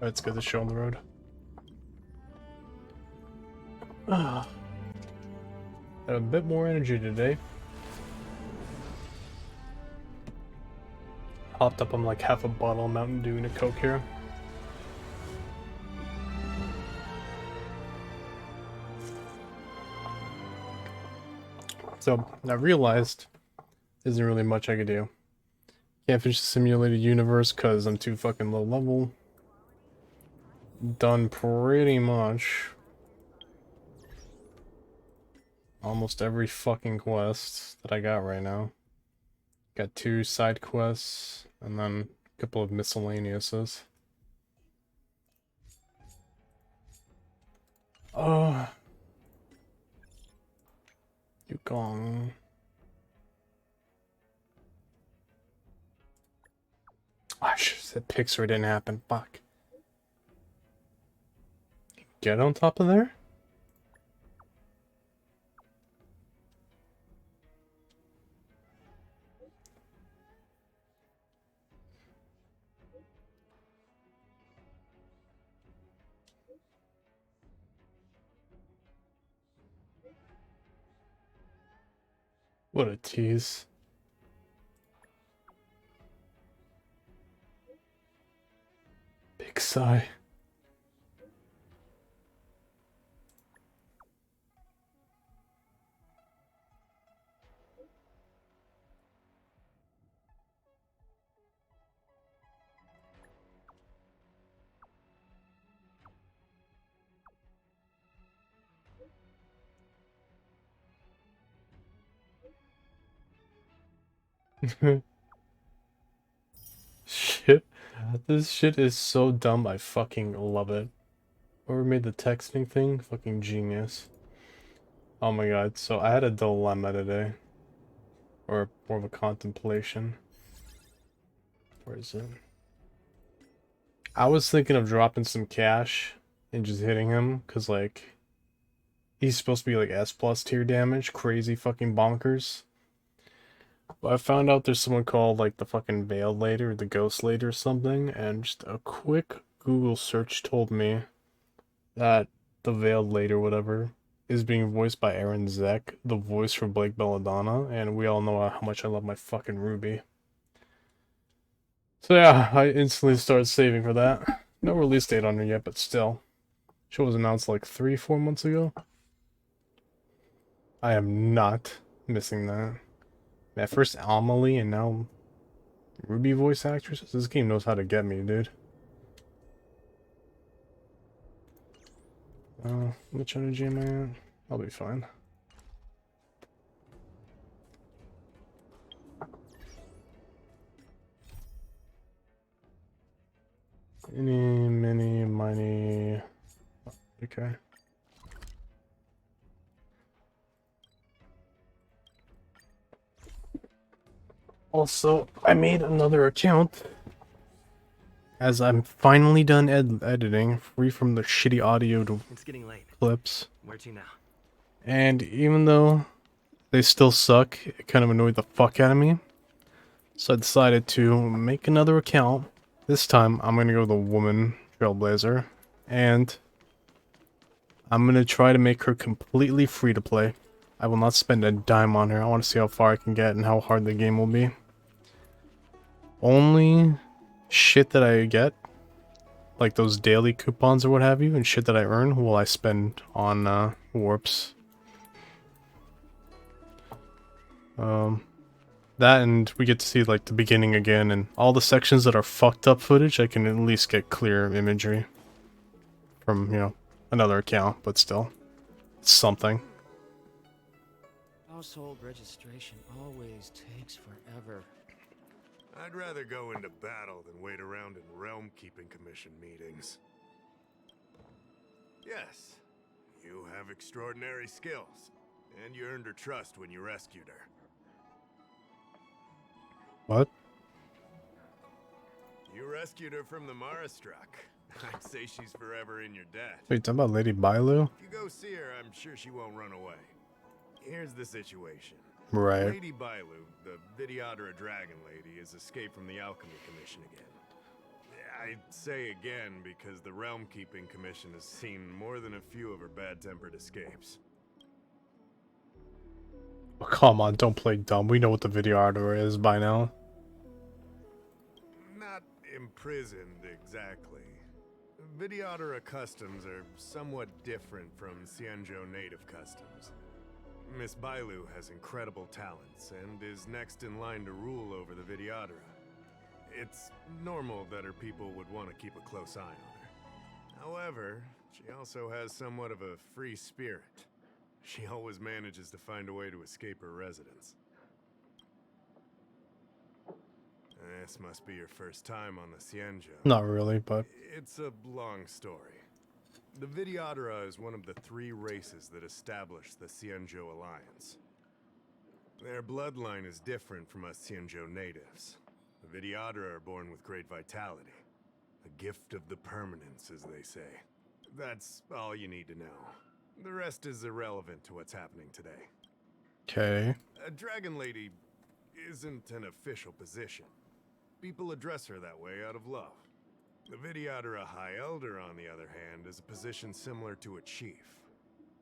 Let's get the show on the road. Had a bit more energy today. Hopped up on like half a bottle of Mountain Dew and a Coke here. So I realized there isn't really much I could do. Can't finish the simulated universe because I'm too fucking low level. Done pretty much almost every fucking quest that I got right now. Got 2 side quests and then a couple of miscellaneouses. Yukong. I should have said Pixar didn't happen. Fuck. Get on top of there? What a tease. Big sigh. Shit. This shit is so dumb, I fucking love it. Whoever made the texting thing, fucking genius. Oh my god, so I had a dilemma today. Or more of a contemplation. Where is it? I was thinking of dropping some cash and just hitting him, cause like he's supposed to be like S plus tier damage, crazy fucking bonkers. But I found out there's someone called like the fucking Veiled Lady or the Ghost Lady or something, and just a quick Google search told me that the Veiled Lady or whatever is being voiced by Aaron Zek, the voice for Blake Belladonna, and we all know how much I love my fucking Ruby. So yeah, I instantly started saving for that. No release date on it yet, but still. Show was announced like 3-4 months ago. I am not missing that. At first Amelie and now Ruby voice actresses. This game knows how to get me, dude. How much energy am I at? I'll be fine. Any, mini, miny. Okay. Also, I made another account as I'm finally done editing, free from the shitty audio It's getting late. clips. Where to now? And even though they still suck, it kind of annoyed the fuck out of me. So I decided to make another account. This time, I'm gonna go the woman Trailblazer. And I'm gonna try to make her completely free to play. I will not spend a dime on her. I want to see how far I can get and how hard the game will be. Only shit that I get, like those daily coupons or what have you, and shit that I earn, will I spend on warps. That, and we get to see like the beginning again, and all the sections that are fucked up footage, I can at least get clear imagery from, you know, another account, but still, it's something. Household registration always takes forever. I'd rather go into battle than wait around in Realm Keeping Commission meetings. Yes, you have extraordinary skills, and you earned her trust when you rescued her. What? You rescued her from the Marastruck. I'd say she's forever in your debt. Wait, talking about Lady Bailu? If you go see her, I'm sure she won't run away. Here's the situation. Right. Lady Bailu, the Vidyadhara Dragon Lady, has escaped from the Alchemy Commission again. I say again because the Realm Keeping Commission has seen more than a few of her bad-tempered escapes. Oh, come on, don't play dumb. We know what the video artwork is by now. Not imprisoned exactly. Videodara customs are somewhat different from Xianzhou native customs. Miss Bailu has incredible talents and is next in line to rule over the Videodara. It's normal that her people would want to keep a close eye on her. However, she also has somewhat of a free spirit. She always manages to find a way to escape her residence. This must be your first time on the Xianzhou. Not really, but It's a long story. The Videodara is one of the 3 races that established the Xianzhou Alliance. Their bloodline is different from us Xianzhou natives. The Videodara are born with great vitality. A gift of the permanence, as they say. That's all you need to know. The rest is irrelevant to what's happening today. okay. A Dragon Lady isn't an official position. People address her that way out of love. The Videodara High Elder, on the other hand, is a position similar to a chief.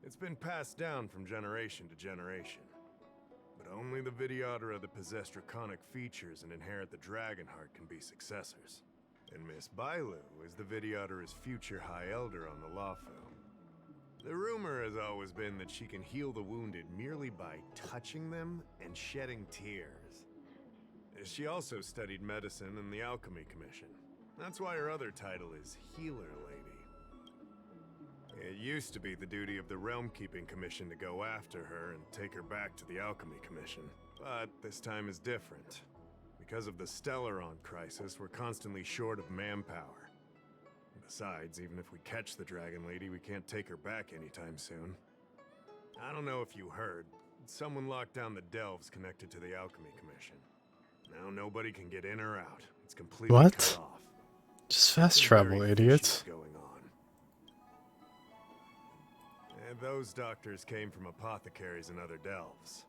It's been passed down from generation to generation. But only the Videodara that possess draconic features and inherit the Dragon Heart can be successors. And Miss Bailu is the Videodara's future High Elder on the Lawfu. The rumor has always been that she can heal the wounded merely by touching them and shedding tears. She also studied medicine in the Alchemy Commission. That's why her other title is Healer Lady. It used to be the duty of the Realm Keeping Commission to go after her and take her back to the Alchemy Commission. But this time is different. Because of the Stellaron crisis, we're constantly short of manpower. Besides, even if we catch the Dragon Lady, we can't take her back anytime soon. I don't know if you heard, someone locked down the delves connected to the Alchemy Commission. Now nobody can get in or out. It's completely What? cut off. Just fast Something travel, very idiot. fishy is going on. And those doctors came from apothecaries and other delves.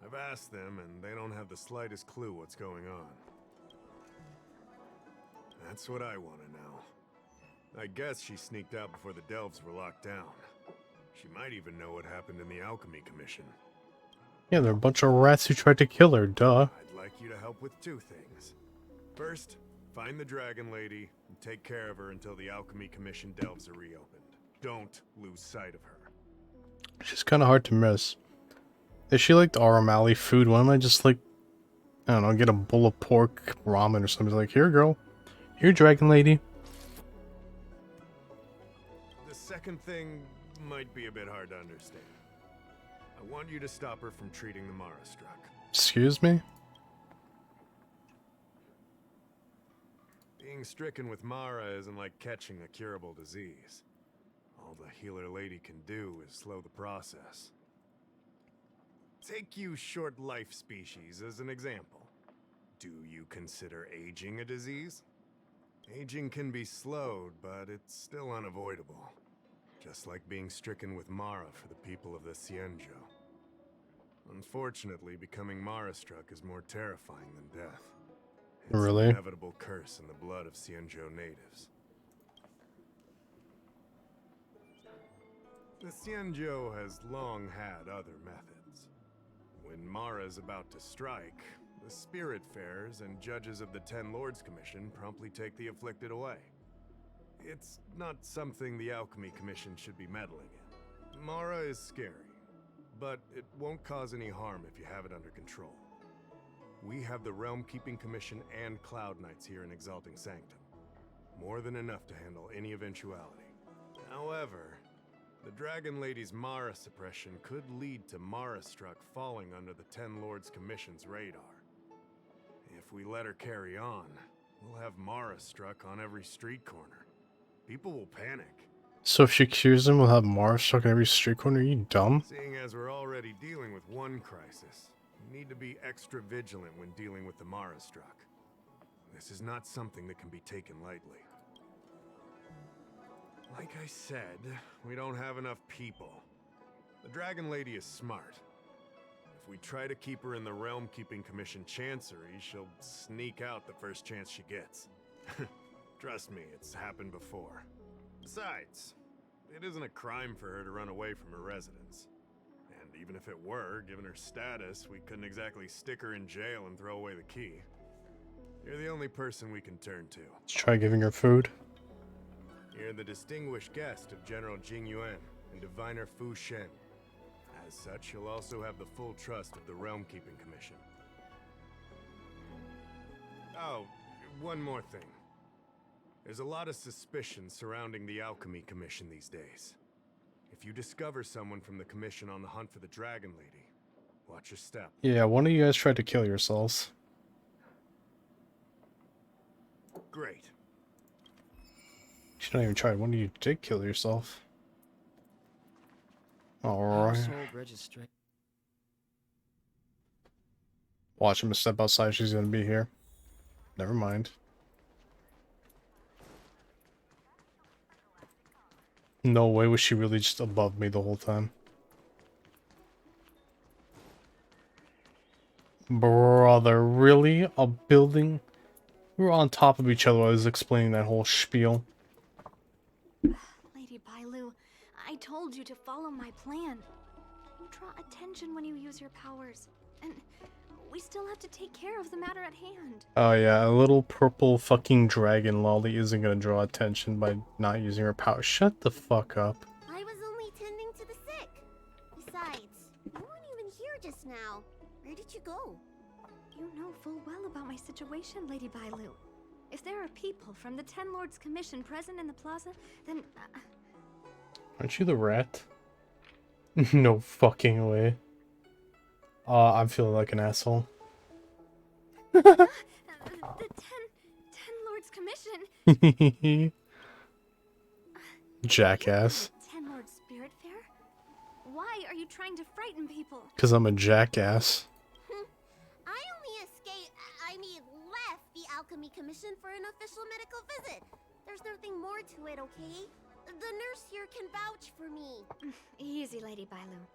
I've asked them, and they don't have the slightest clue what's going on. That's what I want to know. I guess she sneaked out before the delves were locked down. She might even know what happened in the Alchemy Commission. Yeah, they're a bunch of rats who tried to kill her, duh. I'd like you to help with 2 things. First, find the Dragon Lady and take care of her until the Alchemy Commission delves are reopened. Don't lose sight of her. She's kind of hard to miss. Is she like the Aramali food? Why don't I just like, I don't know, get a bowl of pork ramen or something? Like, here, girl. Here, Dragon Lady. The second thing might be a bit hard to understand. I want you to stop her from treating the Mara struck. Excuse me? Being stricken with Mara isn't like catching a curable disease. All the Healer Lady can do is slow the process. Take you short life species as an example. Do you consider aging a disease? Aging can be slowed, but it's still unavoidable. Just like being stricken with Mara for the people of the Xianzhou. Unfortunately, becoming Mara-struck is more terrifying than death. It's Really? an inevitable curse in the blood of Xianzhou natives. The Xianzhou has long had other methods. When Mara is about to strike, the Spiritfarers and judges of the Ten Lords Commission promptly take the afflicted away. It's not something the Alchemy Commission should be meddling in. Mara is scary, but it won't cause any harm if you have it under control. We have the Realm Keeping Commission and Cloud Knights here in Exalting Sanctum. More than enough to handle any eventuality. However, the Dragon Lady's Mara suppression could lead to Mara-struck falling under the Ten Lords Commission's radar. If we let her carry on, we'll have Mara-struck on every street corner. People will panic. So if she cures him, we'll have Mars stuck in every street corner? Are you dumb? Seeing as we're already dealing with one crisis, we need to be extra vigilant when dealing with the Mara-struck. This is not something that can be taken lightly. Like I said, we don't have enough people. The Dragon Lady is smart. If we try to keep her in the Realm Keeping Commission Chancery, she'll sneak out the first chance she gets. Trust me, it's happened before. Besides, it isn't a crime for her to run away from her residence. And even if it were, given her status, we couldn't exactly stick her in jail and throw away the key. You're the only person we can turn to. Let's try giving her food. You're the distinguished guest of General Jing Yuan and Diviner Fu Shen. As such, you'll also have the full trust of the Realm Keeping Commission. Oh, one more thing. There's a lot of suspicion surrounding the Alchemy Commission these days. If you discover someone from the Commission on the hunt for the Dragon Lady, watch your step. Yeah, one of you guys tried to kill yourselves. Great. You should not even try. One of you did kill yourself. Alright. Household registration. Watch him step outside. She's gonna be here. Never mind. No way was she really just above me the whole time. Brother, really? A building? We were on top of each other while I was explaining that whole spiel. Lady Bailu, I told you to follow my plan. You draw attention when you use your powers, and we still have to take care of the matter at hand. Oh yeah, a little purple fucking dragon lolly isn't gonna draw attention by not using her power. Shut the fuck up. I was only tending to the sick. Besides, you weren't even here just now. Where did you go? You know full well about my situation, Lady Bailu. If there are people from the Ten Lords Commission present in the plaza, then... Aren't you the rat? No fucking way. I'm feeling like an asshole. the Ten Lords Commission? Jackass. Ten Lords Spirit Fair? Why are you trying to frighten people? Because I'm a jackass. I only left the Alchemy Commission for an official medical visit. There's nothing more to it, okay? The nurse here can vouch for me. Easy, Lady Bailu.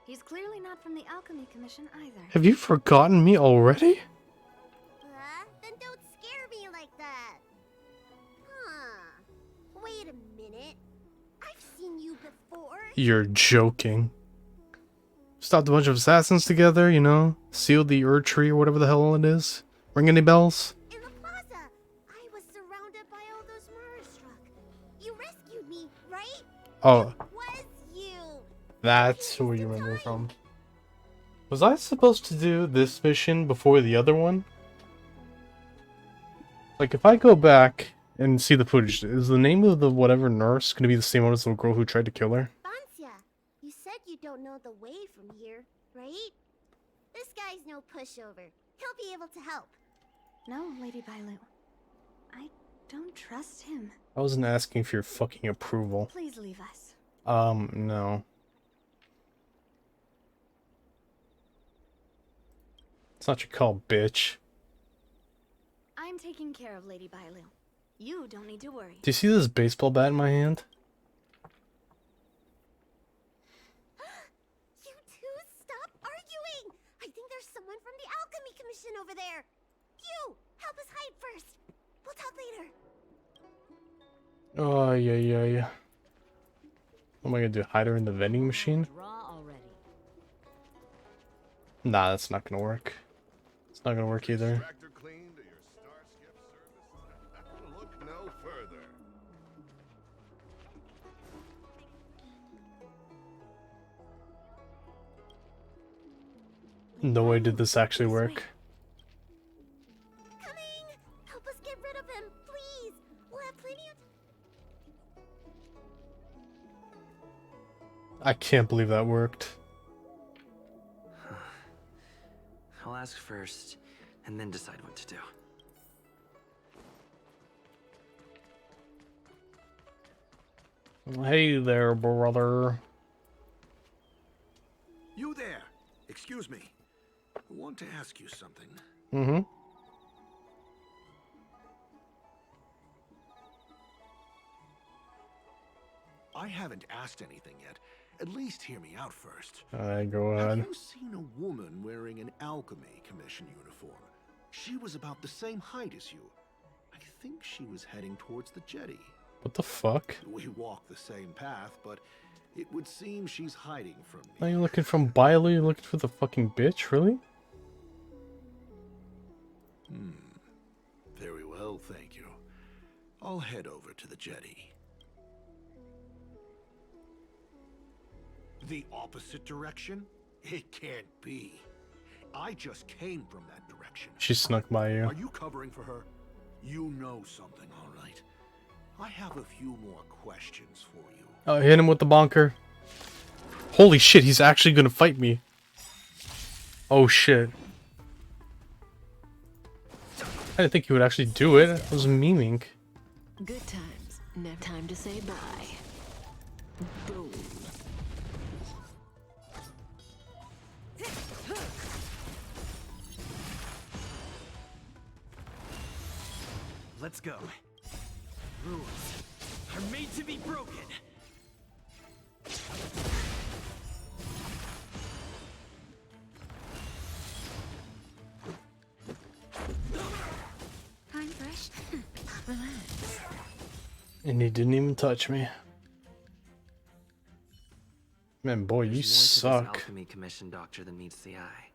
He's clearly not from the Alchemy Commission either. Have you forgotten me already? Then don't scare me like that. Huh. Wait a minute. I've seen you before. You're joking. Stopped a bunch of assassins together, you know? Sealed the Ur tree or whatever the hell it is. Ring any bells? In the plaza. I was surrounded by all those Mara-struck. You rescued me, right? Oh, It was you. that's who you remember from. Was I supposed to do this mission before the other one? Like, if I go back and see the footage, is the name of the whatever nurse going to be the same one as the girl who tried to kill her? Bancia, you said you don't know the way from here, right? This guy's no pushover. He'll be able to help. No, Lady Bailu. I don't trust him. I wasn't asking for your fucking approval. Please leave us. No. It's not your call, bitch. I'm taking care of Lady Bailu. You don't need to worry. Do you see this baseball bat in my hand? You two, stop arguing! I think there's someone from the Alchemy Commission over there. You, help us hide first. We'll talk later. Oh, yeah. What am I gonna do? Hide her in the vending machine? Draw already. Nah, that's not gonna work. It's not gonna work either. Tractor cleaned or your Starskip service? Look no further. No way did this actually work. Coming! Help us get rid of him, please. We'll have plenty of... I can't believe that worked. I'll ask first, and then decide what to do. Hey there, brother. You there! Excuse me. I want to ask you something. Mm-hmm. I haven't asked anything yet. At least hear me out first. Go Have ahead. you seen a woman wearing an Alchemy Commission uniform? She was about the same height as you. I think she was heading towards the jetty. What the fuck? We walk the same path, but it would seem she's hiding from Now me. you're looking from Bilo, you're looking for the fucking bitch, really? Very well, thank you. I'll head over to the jetty. The opposite direction? It can't be. I just came from that direction. She snuck by you. Are you covering for her? You know something, all right. I have a few more questions for you. Oh, hit him with the bonker. Holy shit, he's actually gonna fight me. Oh shit. I didn't think he would actually do it. I was memeing. Good times. Never time to say bye. Boom. Let's go. Rules are made to be broken. I'm fresh. And he didn't even touch me. Man, boy, you There's more to this suck. Alchemy Commission doctor than meets the eye.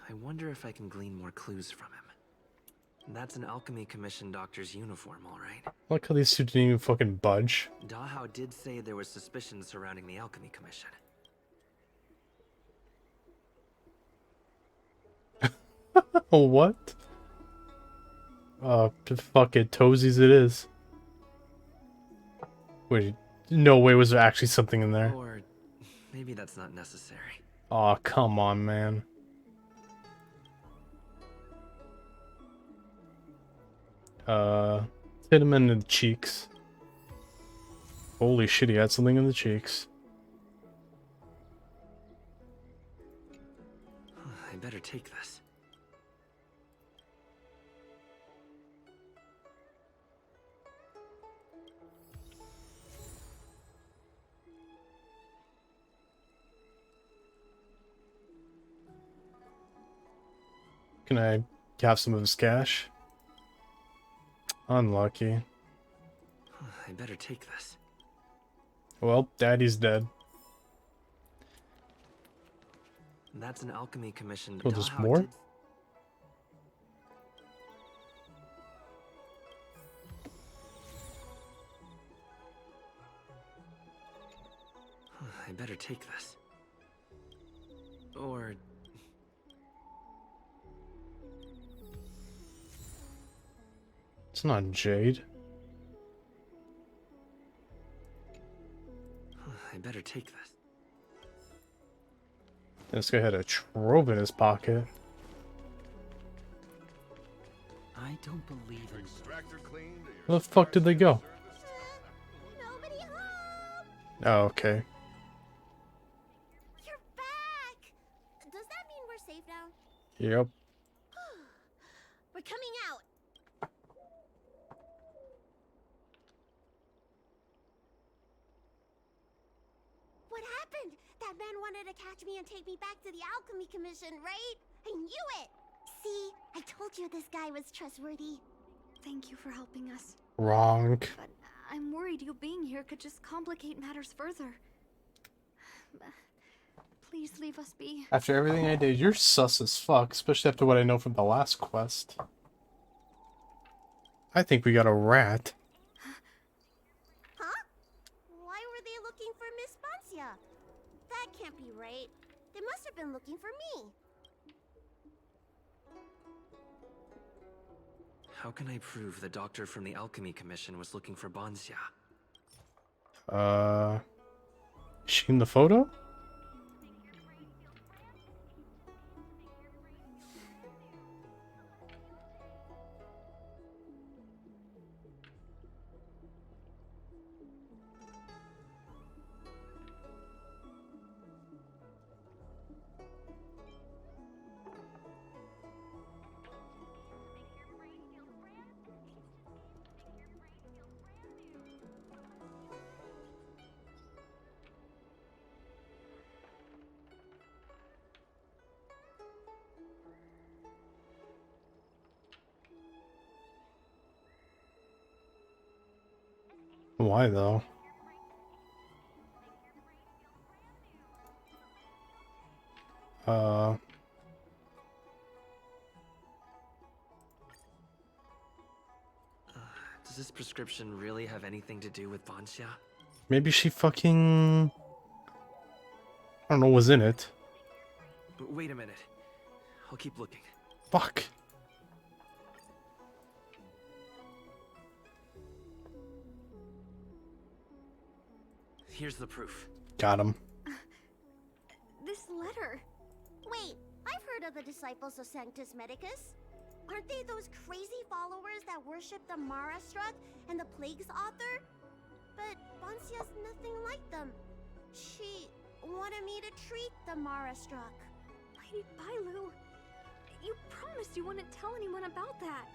I wonder if I can glean more clues from him. That's an Alchemy Commission doctor's uniform, all right. Look how these two didn't even fucking budge. Dahao did say there was suspicion surrounding the Alchemy Commission. Oh, what? Fuck it, toesies it is. Wait, no way was there actually something in there. Or maybe that's not necessary. Aw, come on, man. Hit him in the cheeks. Holy shit, he had something in the cheeks. I better take this. Can I have some of his cash? Unlucky. I better take this. Well, Daddy's dead. That's an Alchemy Commission. Oh, there's Dahao more? did- I better take this. Or It's not Jade. I better take this. This guy had a trove in his pocket. I don't believe in Extractor cleaned. Where the fuck did they go? Nobody home! Oh, okay. You're back! Does that mean we're safe now? Yep. We're coming out! What happened? That man wanted to catch me and take me back to the Alchemy Commission, right? I knew it! See, I told you this guy was trustworthy. Thank you for helping us. Wrong. But I'm worried you being here could just complicate matters further. Please leave us be. After everything I did, you're sus as fuck, especially after what I know from the last quest. I think we got a rat. Huh? Why were they looking for Miss Bancia? That can't be right. They must have been looking for me. How can I prove the doctor from the Alchemy Commission was looking for Bancia? Is she in the photo? Why though? Uh, Does this prescription really have anything to do with Banxia? maybe she fucking, I don't know, was in it. But wait a minute. I'll keep looking. Fuck. Here's the proof. Got him. This letter. Wait, I've heard of the disciples of Sanctus Medicus. Aren't they those crazy followers that worship the Mara Struck and the Plague's author? But Banxia's nothing like them. She wanted me to treat the Mara Struck. Lady Bailu, you promised you wouldn't tell anyone about that.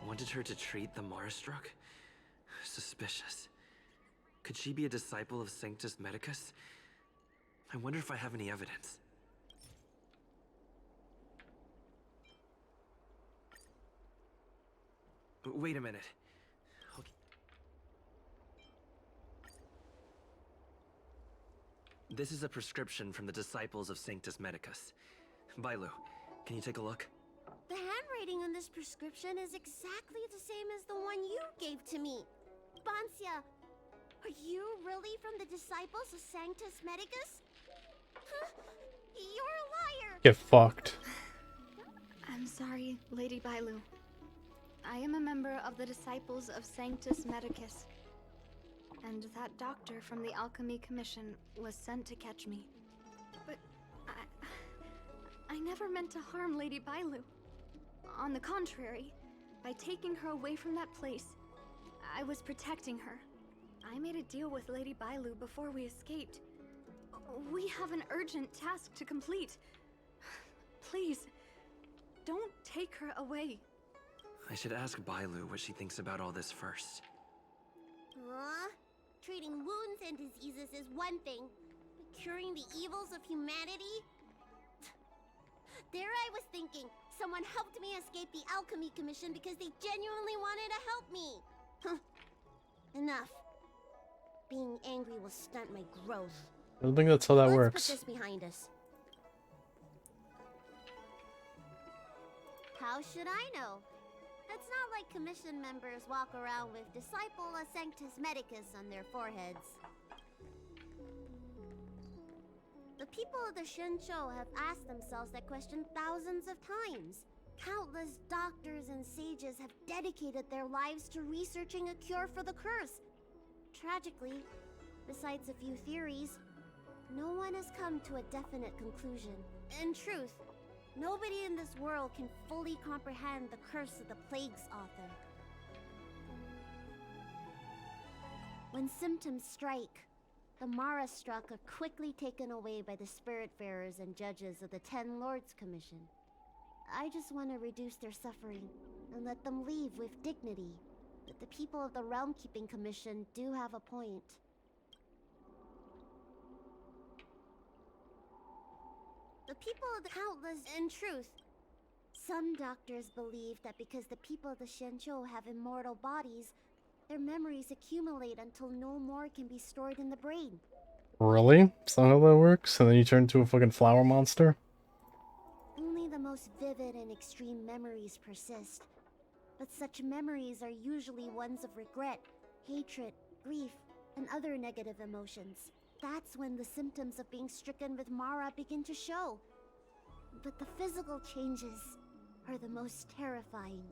Wanted her to treat the Marastruck? Suspicious. Could she be a disciple of Sanctus Medicus? I wonder if I have any evidence. But wait a minute. Okay. This is a prescription from the disciples of Sanctus Medicus. Bailu, can you take a look? The handwriting on this prescription is exactly the same as the one you gave to me. Banxia, are you really from the disciples of Sanctus Medicus? Huh? You're a liar! Get fucked. I'm sorry, Lady Bailu. I am a member of the Disciples of Sanctus Medicus. And that doctor from the Alchemy Commission was sent to catch me. But I never meant to harm Lady Bailu. On the contrary, by taking her away from that place, I was protecting her. I made a deal with Lady Bailu before we escaped. We have an urgent task to complete. Please, don't take her away. I should ask Bailu what she thinks about all this first. Huh? Treating wounds and diseases is one thing, but curing the evils of humanity? There I was thinking, someone helped me escape the Alchemy Commission because they genuinely wanted to help me. Huh. Enough. Being angry will stunt my growth. I don't think that's how that Let's works. put this behind us. How should I know? It's not like commission members walk around with Disciple of Sanctus Medicus on their foreheads. The people of the Shincho have asked themselves that question thousands of times. Countless doctors and sages have dedicated their lives to researching a cure for the curse. Tragically, besides a few theories, no one has come to a definite conclusion. In truth, nobody in this world can fully comprehend the curse of the Plague's author. When symptoms strike, the Mara struck are quickly taken away by the Spiritfarers and judges of the 10 Lords Commission. I just want to reduce their suffering and let them leave with dignity. But the people of the Realm Keeping Commission do have a point. The people of the countless, in truth, some doctors believe that because the people of the Shincho have immortal bodies, their memories accumulate until no more can be stored in the brain. Really? Is that how that works? And then you turn into a fucking flower monster? Only the most vivid and extreme memories persist. But such memories are usually ones of regret, hatred, grief, and other negative emotions. That's when the symptoms of being stricken with Mara begin to show. But the physical changes are the most terrifying.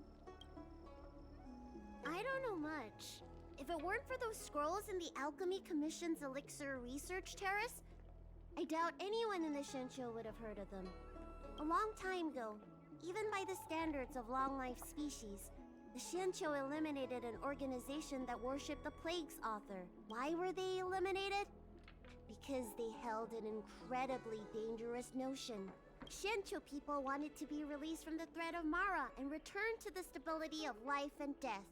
I don't know much. If it weren't for those scrolls in the Alchemy Commission's Elixir Research Terrace, I doubt anyone in the Shincho would have heard of them. A long time ago, even by the standards of long-life species, the Shincho eliminated an organization that worshipped the Plague's author. Why were they eliminated? Because they held an incredibly dangerous notion. Shincho people wanted to be released from the threat of Mara and return to the stability of life and death.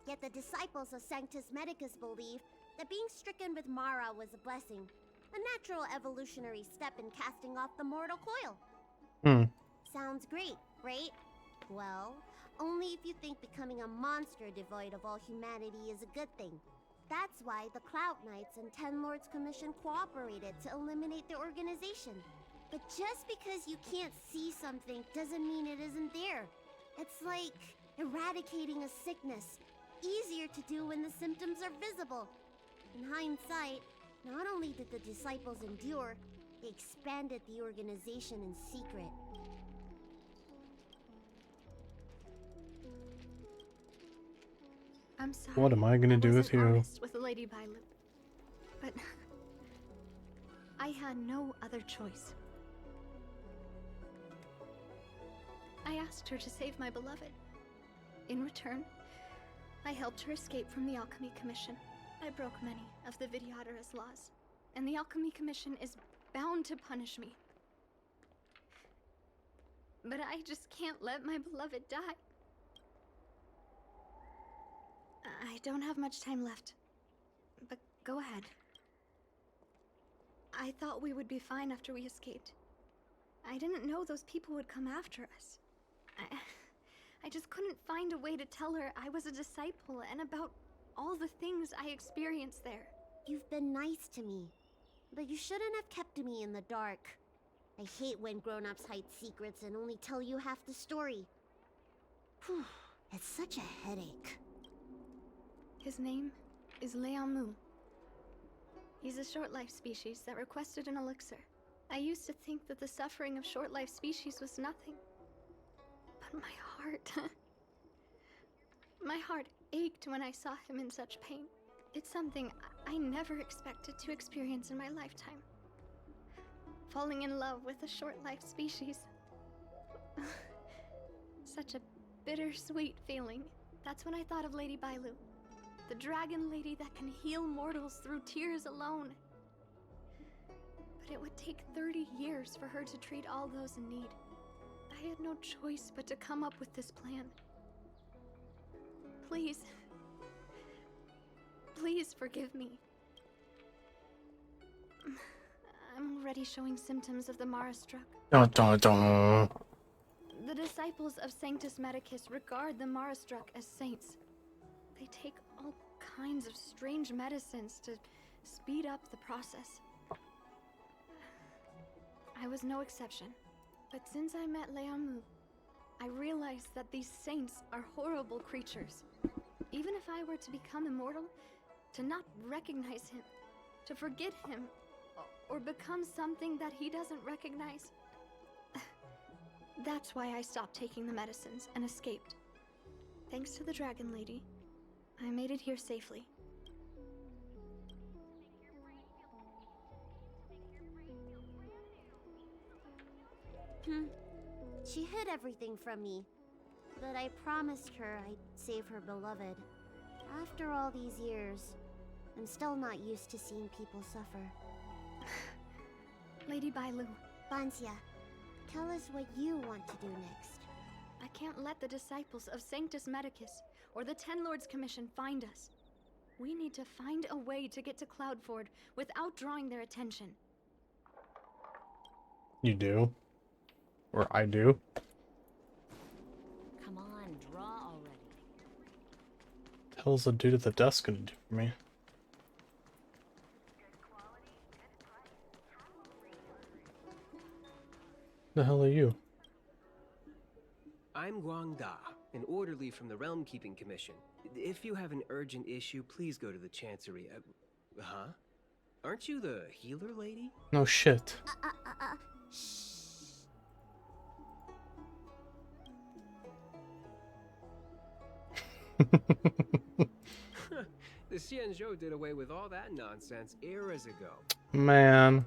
Yet the disciples of Sanctus Medicus believed that being stricken with Mara was a blessing, a natural evolutionary step in casting off the mortal coil. Sounds great, right? Well, only if you think becoming a monster devoid of all humanity is a good thing. That's why the Cloud Knights and Ten Lords Commission cooperated to eliminate the organization. But just because you can't see something doesn't mean it isn't there. It's like eradicating a sickness. Easier to do when the symptoms are visible. In hindsight, not only did the disciples endure, they expanded the organization in secret. I'm sorry. What am I gonna do with wasn't you? honest with Lady Bailu, but I had no other choice. I asked her to save my beloved. In return, I helped her escape from the Alchemy Commission. I broke many of the Vidyadhara's laws, and the Alchemy Commission is bound to punish me. But I just can't let my beloved die. I don't have much time left, but go ahead. I thought we would be fine after we escaped. I didn't know those people would come after us. I just couldn't find a way to tell her I was a disciple and about all the things I experienced there. You've been nice to me, but you shouldn't have kept me in the dark. I hate when grown-ups hide secrets and only tell you half the story. Whew, it's such a headache. His name is Leamu. He's a short-life species that requested an elixir. I used to think that the suffering of short-life species was nothing. But my heart... my heart ached when I saw him in such pain. It's something I never expected to experience in my lifetime. Falling in love with a short-life species. Such a bittersweet feeling. That's when I thought of Lady Bailu. The dragon lady that can heal mortals through tears alone. But it would take 30 years for her to treat all those in need. I had no choice but to come up with this plan. Please. Please forgive me. I'm already showing symptoms of the Mara struck. Dun, dun, dun. The disciples of Sanctus Medicus regard the Mara struck as saints. They take all kinds of strange medicines to speed up the process. I was no exception. But since I met Leamu, I realized that these saints are horrible creatures. Even if I were to become immortal, to not recognize him, to forget him, or become something that he doesn't recognize. That's why I stopped taking the medicines and escaped. Thanks to the Dragon Lady, I made it here safely. She hid everything from me, but I promised her I'd save her beloved. After all these years, I'm still not used to seeing people suffer. Lady Bailu, Bansia, tell us what you want to do next. I can't let the disciples of Sanctus Medicus or the Ten Lords Commission find us. We need to find a way to get to Cloudford without drawing their attention. You do? Or I do? Come on, draw already. What the hell's the dude at the desk gonna do for me? The hell are you? I'm Guangda, an orderly from the Realm Keeping Commission. If you have an urgent issue, please go to the Chancery. Huh? Aren't you the healer lady? No shit. Shh. The Xianzhou did away with all that nonsense eras ago. Man.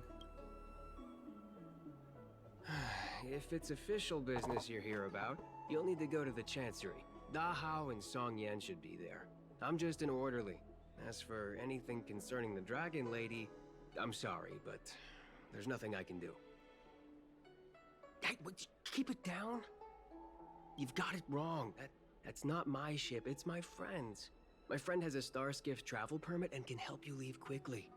If it's official business you're here about, you'll need to go to the Chancery. Da Hao and Song Yan should be there. I'm just an orderly. As for anything concerning the Dragon Lady, I'm sorry, but there's nothing I can do. Hey, keep it down. You've got it wrong. That's not my ship, it's my friend's. My friend has a Starskiff travel permit and can help you leave quickly.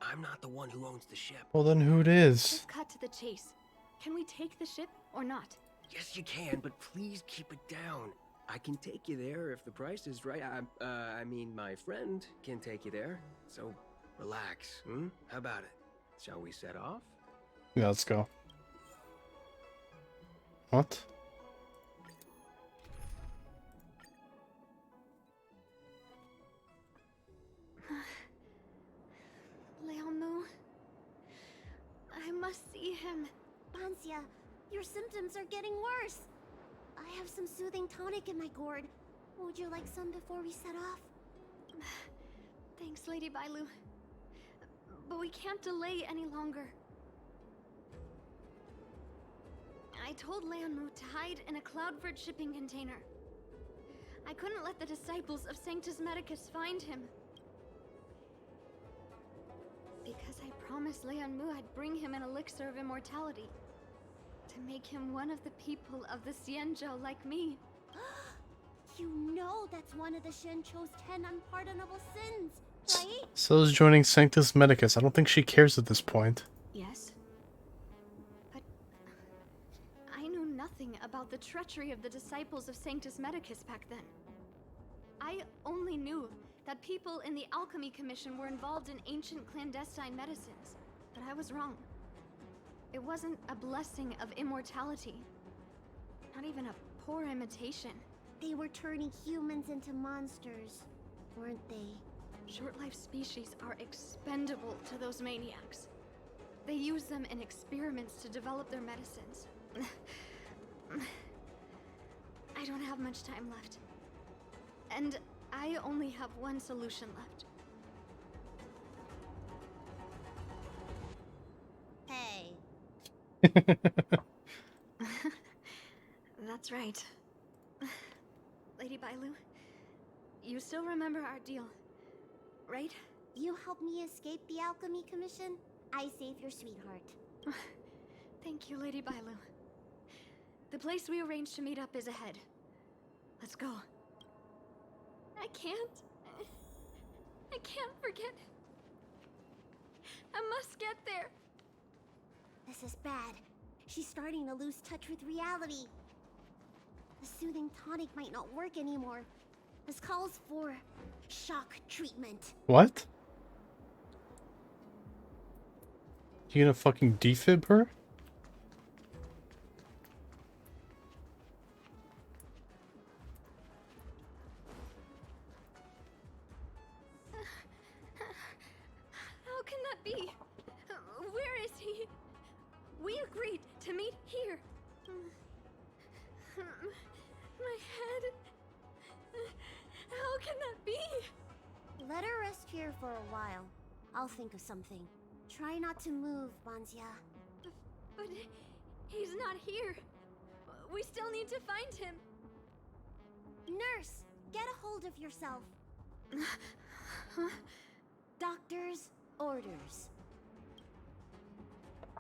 I'm not the one who owns the ship. Well then who it is? Let's cut to the chase. Can we take the ship or not? Yes, you can, but please keep it down. I can take you there if the price is right. I mean, my friend can take you there. So relax. How about it? Shall we set off? Yeah, let's go. What? Leomu. I must see him. Bansia, your symptoms are getting worse. I have some soothing tonic in my gourd. Would you like some before we set off? Thanks, Lady Bailu. But we can't delay any longer. I told Leonmu to hide in a Cloudford shipping container. I couldn't let the disciples of Sanctus Medicus find him. Because I promised Leonmu I'd bring him an elixir of immortality. To make him one of the people of the Xianzhou like me. You know that's one of the Shencho's 10 unpardonable sins, right? So is joining Sanctus Medicus. I don't think she cares at this point. Yes. But I knew nothing about the treachery of the disciples of Sanctus Medicus back then. I only knew that people in the Alchemy Commission were involved in ancient clandestine medicines. But I was wrong. It wasn't a blessing of immortality. Not even a poor imitation. They were turning humans into monsters, weren't they? Short-life species are expendable to those maniacs. They use them in experiments to develop their medicines. I don't have much time left. And I only have one solution left. Hey. That's right. Lady Bailu, you still remember our deal, right? You helped me escape the Alchemy Commission. I saved your sweetheart. Thank you, Lady Bailu. The place we arranged to meet up is ahead. Let's go. I can't forget. I must get there. This is bad. She's starting to lose touch with reality. The soothing tonic might not work anymore. This calls for shock treatment. What? You gonna fucking defib her? How can that be? Where is he? We agreed to meet here. My head. How can that be? Let her rest here for a while. I'll think of something. Try not to move, Banzia. But he's not here. We still need to find him. Nurse, get a hold of yourself. Doctor's orders.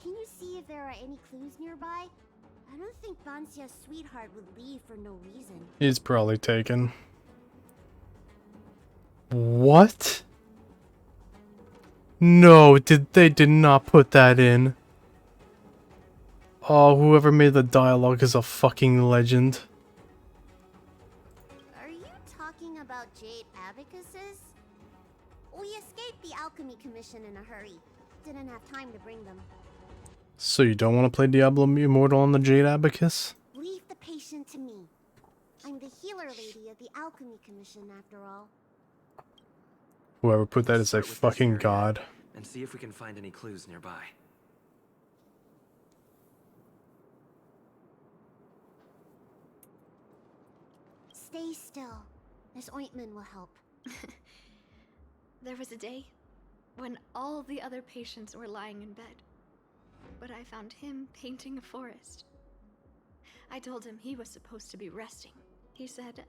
Can you see if there are any clues nearby? I don't think Banzia's sweetheart would leave for no reason. He's probably taken. What? No, they did not put that in. Oh, whoever made the dialogue is a fucking legend. Are you talking about Jade Abacuses? We escaped the Alchemy Commission in a hurry. Didn't have time to bring them. So you don't want to play Diablo Immortal on the Jade Abacus? Leave the patient to me. I'm the healer lady of the Alchemy Commission, after all. Whoever put that is a Start with this fucking area god. And see if we can find any clues nearby. Stay still. This ointment will help. There was a day when all the other patients were lying in bed. But I found him painting a forest. I told him he was supposed to be resting. He said,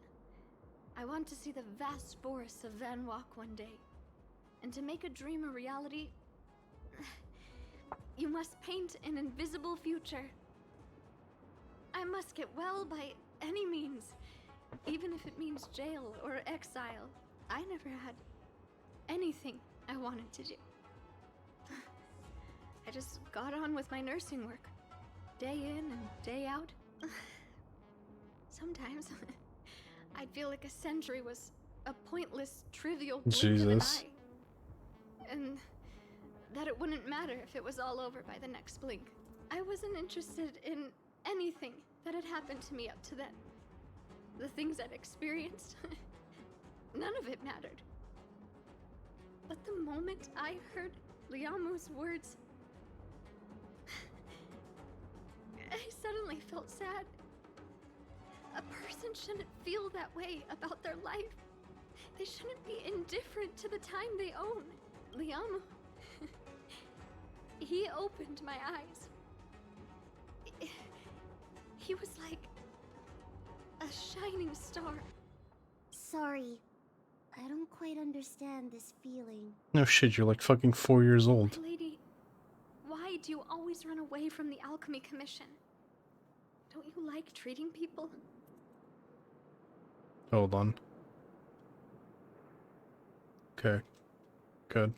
I want to see the vast forests of Van Walk one day. And to make a dream a reality, you must paint an invisible future. I must get well by any means, even if it means jail or exile. I never had anything I wanted to do. I just got on with my nursing work, day in and day out. Sometimes I'd feel like a century was a pointless, trivial blink of an Jesus. eye. And that it wouldn't matter if it was all over by the next blink. I wasn't interested in anything that had happened to me up to then. The things I'd experienced, none of it mattered. But the moment I heard Liamu's words, I suddenly felt sad. A person shouldn't feel that way about their life. They shouldn't be indifferent to the time they own. Liamu, he opened my eyes. He was like a shining star. Sorry. I don't quite understand this feeling. No shit, you're like fucking 4 years old. My lady, why do you always run away from the Alchemy Commission? Don't you like treating people? Hold on. Okay. Good.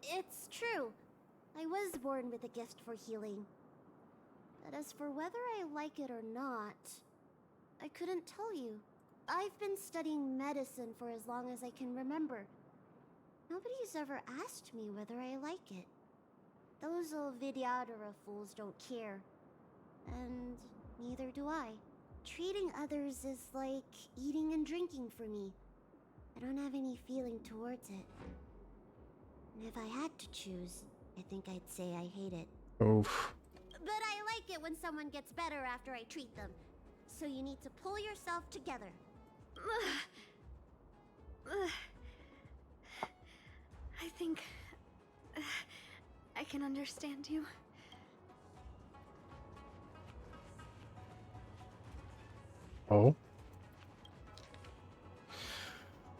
It's true. I was born with a gift for healing. But as for whether I like it or not, I couldn't tell you. I've been studying medicine for as long as I can remember. Nobody's ever asked me whether I like it. Those old Vidyadhara fools don't care. And neither do I. Treating others is like eating and drinking for me. I don't have any feeling towards it. And if I had to choose, I think I'd say I hate it. Oof. But I like it when someone gets better after I treat them. So you need to pull yourself together. I think I can understand you. Oh.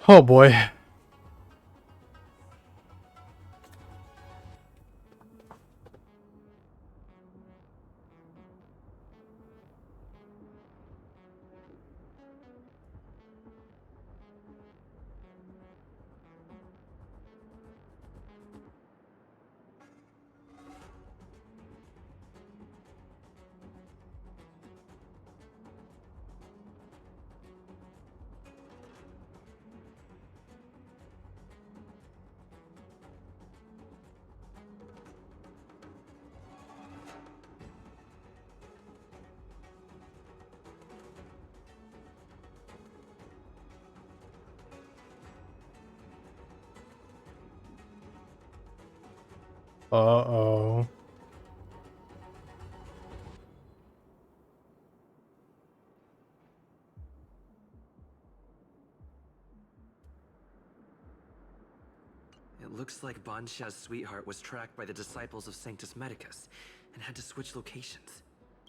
Oh boy. Uh-oh. It looks like Bansha's sweetheart was tracked by the disciples of Sanctus Medicus and had to switch locations.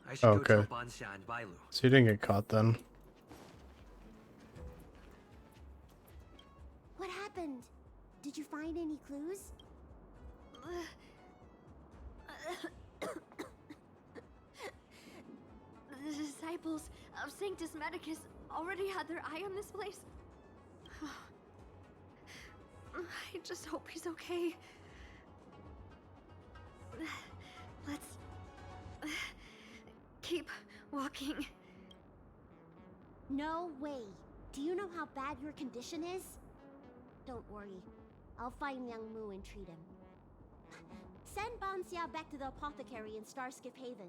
I should go tell Okay. Bansha and Bailu. So you didn't get caught then. What happened? Did you find any clues? The disciples of Sanctus Medicus already had their eye on this place. I just hope he's okay. Let's keep walking. No way. Do you know how bad your condition is? Don't worry. I'll find Young Mu and treat him. Send Banxia back to the apothecary in Starskip Haven.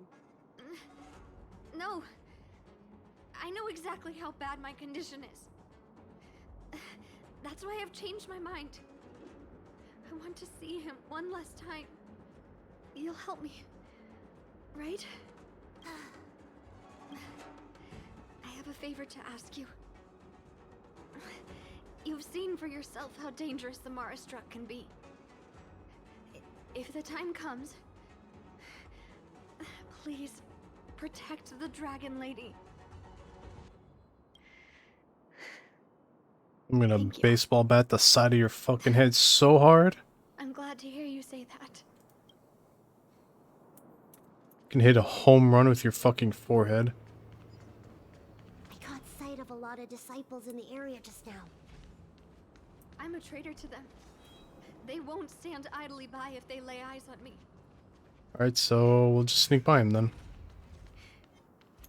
No. I know exactly how bad my condition is. That's why I've changed my mind. I want to see him one last time. You'll help me, right? I have a favor to ask you. You've seen for yourself how dangerous the Marastruck can be. If the time comes, please protect the Dragon Lady. I'm gonna Thank you. baseball bat the side of your fucking head so hard. I'm glad to hear you say that. You can hit a home run with your fucking forehead. I caught sight of a lot of disciples in the area just now. I'm a traitor to them. They won't stand idly by if they lay eyes on me. Alright, so we'll just sneak by him then.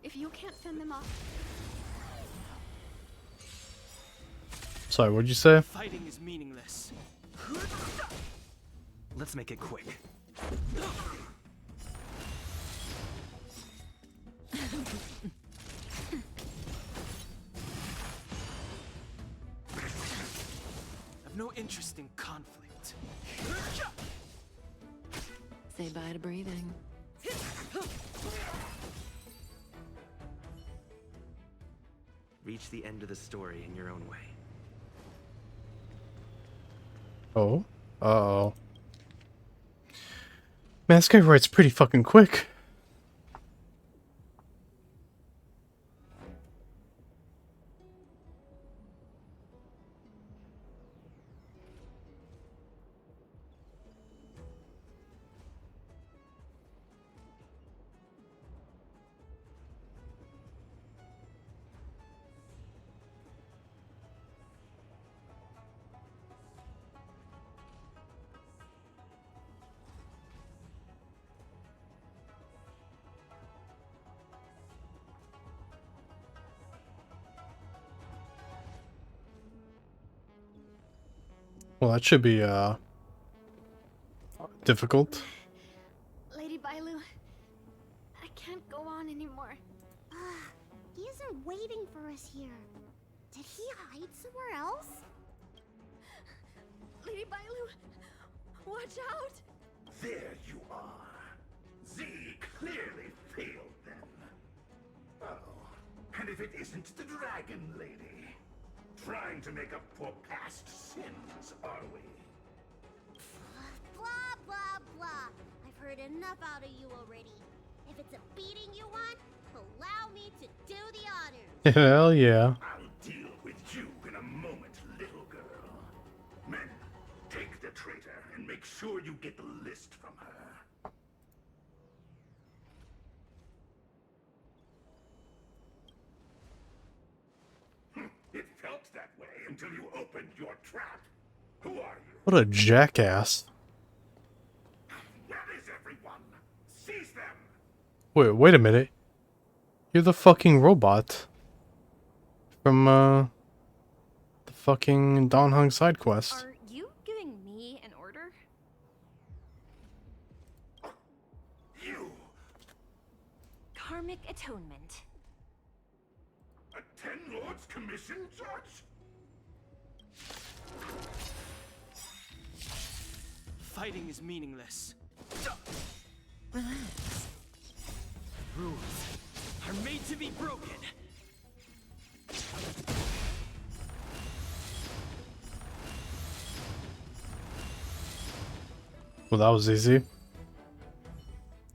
If you can't fend them off, Sorry, what'd you say? Fighting is meaningless. Let's make it quick. I've no interest in conflict. Say bye to breathing. Reach the end of the story in your own way. Oh. Uh-oh. Man, this guy writes pretty fucking quick. Well, that should be, difficult. Lady Bailu, I can't go on anymore. He isn't waiting for us here. Did he hide somewhere else? Lady Bailu, watch out! There you are. Z clearly failed them. Oh, and if it isn't the Dragon Lady. Trying to make up for past sins, are we? Blah, blah, blah. I've heard enough out of you already. If it's a beating you want, allow me to do the honors. Hell yeah. I'll deal with you in a moment, little girl. Men, take the traitor and make sure you get the list from her. It felt that way until you opened your trap. Who are you? What a jackass. Where is everyone? Seize them! Wait a minute. You're the fucking robot. From, the fucking Don Hung side quest. Are you giving me an order? You! Karmic atonement. A Ten Lords Commission judge? Fighting is meaningless. Relax. Rules are made to be broken. Well, that was easy.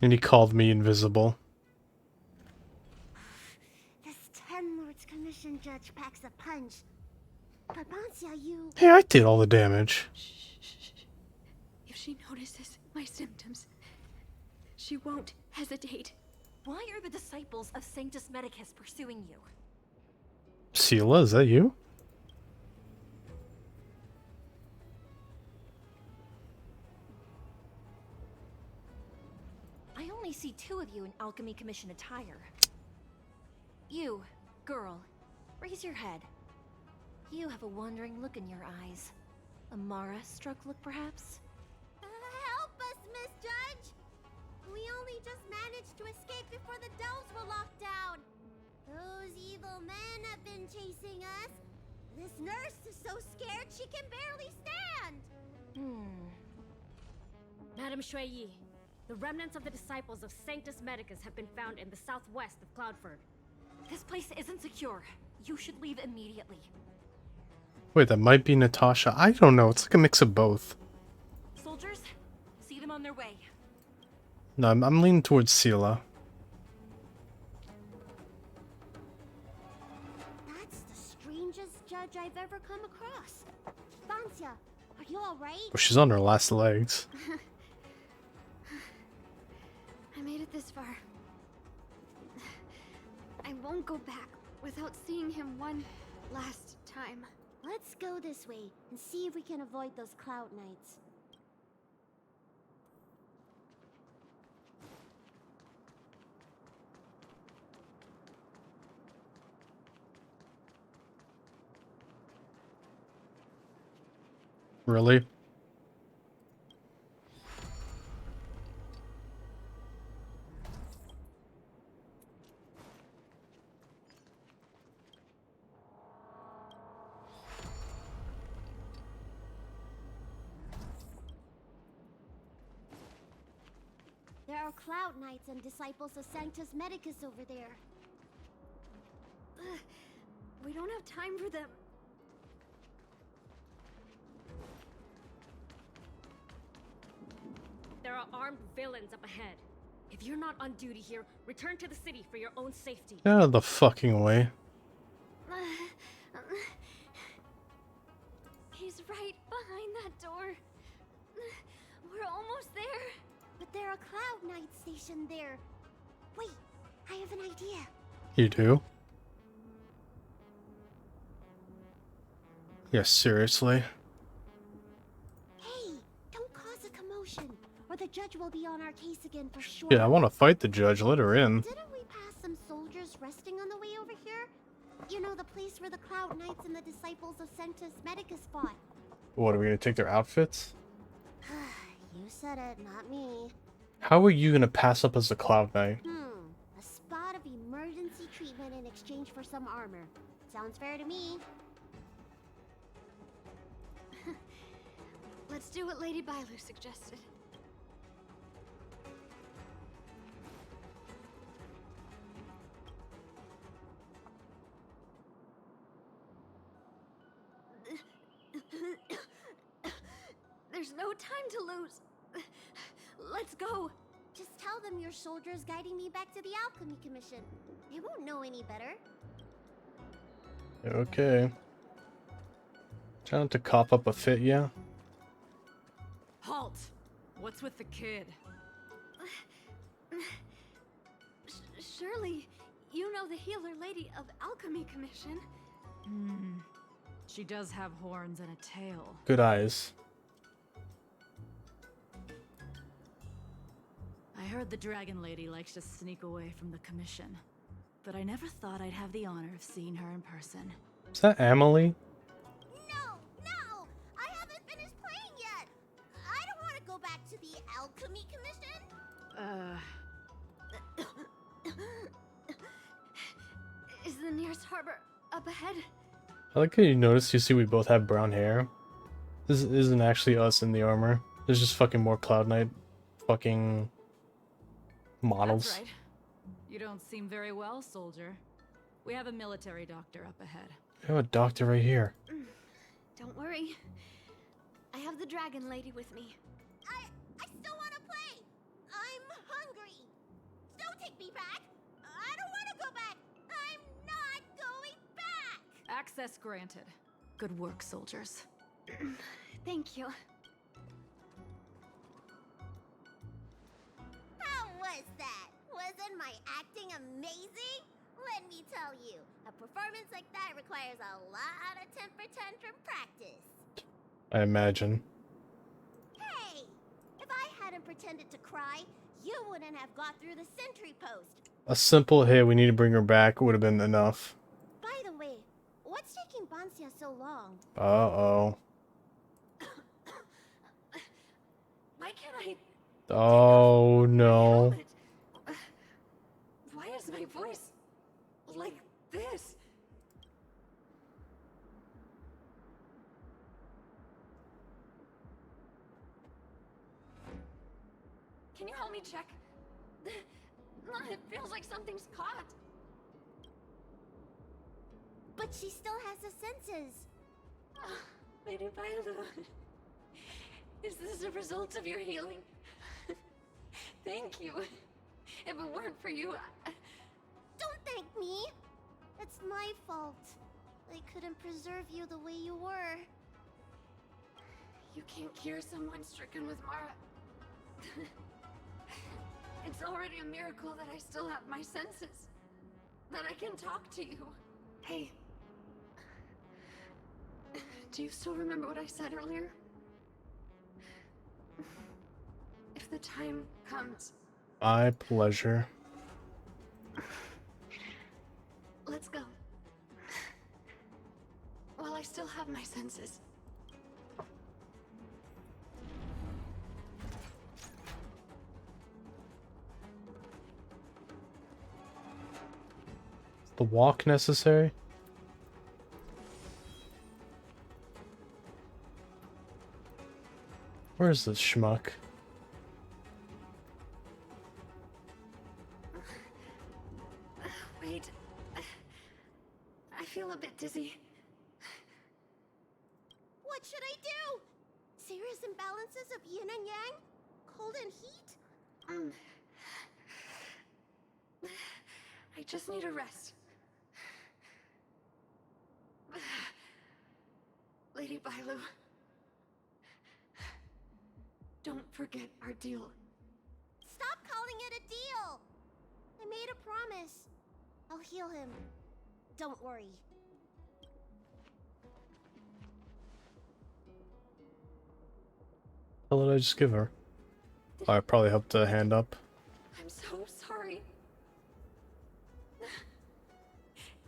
And he called me invisible. This Ten Lords Commission judge packs a punch. But Bancia, you... Hey, I did all the damage. If she notices my symptoms, she won't hesitate. Why are the disciples of Sanctus Medicus pursuing you? Sela, is that you? I only see two of you in Alchemy Commission attire. You, girl, raise your head. You have a wandering look in your eyes. A Mara-struck look, perhaps? help us, Miss Judge! We only just managed to escape before the dells were locked down. Those evil men have been chasing us. This nurse is so scared she can barely stand. Madame Shui, the remnants of the disciples of Sanctus Medicus have been found in the southwest of Cloudford. This place isn't secure. You should leave immediately. Wait, that might be Natasha. I don't know. It's like a mix of both. Soldiers, see them on their way. No, I'm leaning towards Sela. That's the strangest judge I've ever come across. Bancia, are you alright? Well, she's on her last legs. I made it this far. I won't go back without seeing him one last time. Let's go this way and see if we can avoid those cloud knights. Really? There are Cloud Knights and Disciples of Sanctus Medicus over there. We don't have time for them. There are armed villains up ahead. If you're not on duty here, return to the city for your own safety. Get out of the fucking way. He's right behind that door. We're almost there. But there are Cloud Knights stationed there. Wait, I have an idea. You do? Yes, seriously? Hey, don't cause a commotion, or the judge will be on our case again for sure. Yeah, I want to fight the judge. Let her in. Didn't we pass some soldiers resting on the way over here? You know, the place where the Cloud Knights and the Disciples of Sanctus Medicus fought. What, are we gonna take their outfits? You said it, not me. How are you gonna pass up as a Cloud Knight? A spot of emergency treatment in exchange for some armor. Sounds fair to me. Let's do what Lady Bailu suggested. There's no time to lose. Let's go. Just tell them your soldiers guiding me back to the Alchemy Commission. They won't know any better. Okay. Try not to cough up a fit, yeah? Halt! What's with the kid? Surely, you know the healer lady of Alchemy Commission. She does have horns and a tail. Good eyes. I heard the Dragon Lady likes to sneak away from the commission, but I never thought I'd have the honor of seeing her in person. Is that Emily? No! I haven't finished playing yet! I don't want to go back to the Alchemy Commission! Is the nearest harbor up ahead? I like how you notice, you see we both have brown hair. This isn't actually us in the armor. There's just fucking more Cloud Knight fucking models. That's right. You don't seem very well, soldier. We have a military doctor up ahead. We have a doctor right here. Don't worry. I have the Dragon Lady with me. I still want to play! I'm hungry! Don't take me back! I don't want to go back! I'm not going back! Access granted. Good work, soldiers. Thank you. How was that? Wasn't my acting amazing? Let me tell you, a performance like that requires a lot of temper tantrum practice. I imagine. Hey! If I hadn't pretended to cry, you wouldn't have got through the sentry post. A simple, hey, we need to bring her back would have been enough. By the way, what's taking Bansia so long? Uh-oh. Why can't I... Oh, no. Why is my voice like this? Can you help me check? It feels like something's caught. But she still has the senses. Lady Bailu, is this a result of your healing? Thank you. If it weren't for you, Don't thank me. It's my fault. I couldn't preserve you the way you were. you can't cure someone stricken with Mara. It's already a miracle that I still have my senses. That I can talk to you. Hey. Do you still remember what I said earlier? If the time comes... My pleasure. Let's go. While I still have my senses. walk necessary? Where's this schmuck? Wait. I feel a bit dizzy. What should I do? Serious imbalances of yin and yang? Cold and heat? I just need a rest. Lady Bailu. Don't forget our deal. Stop calling it a deal! I made a promise. I'll heal him. Don't worry. What did I just give her? Oh, I probably helped a hand up. I'm so sorry.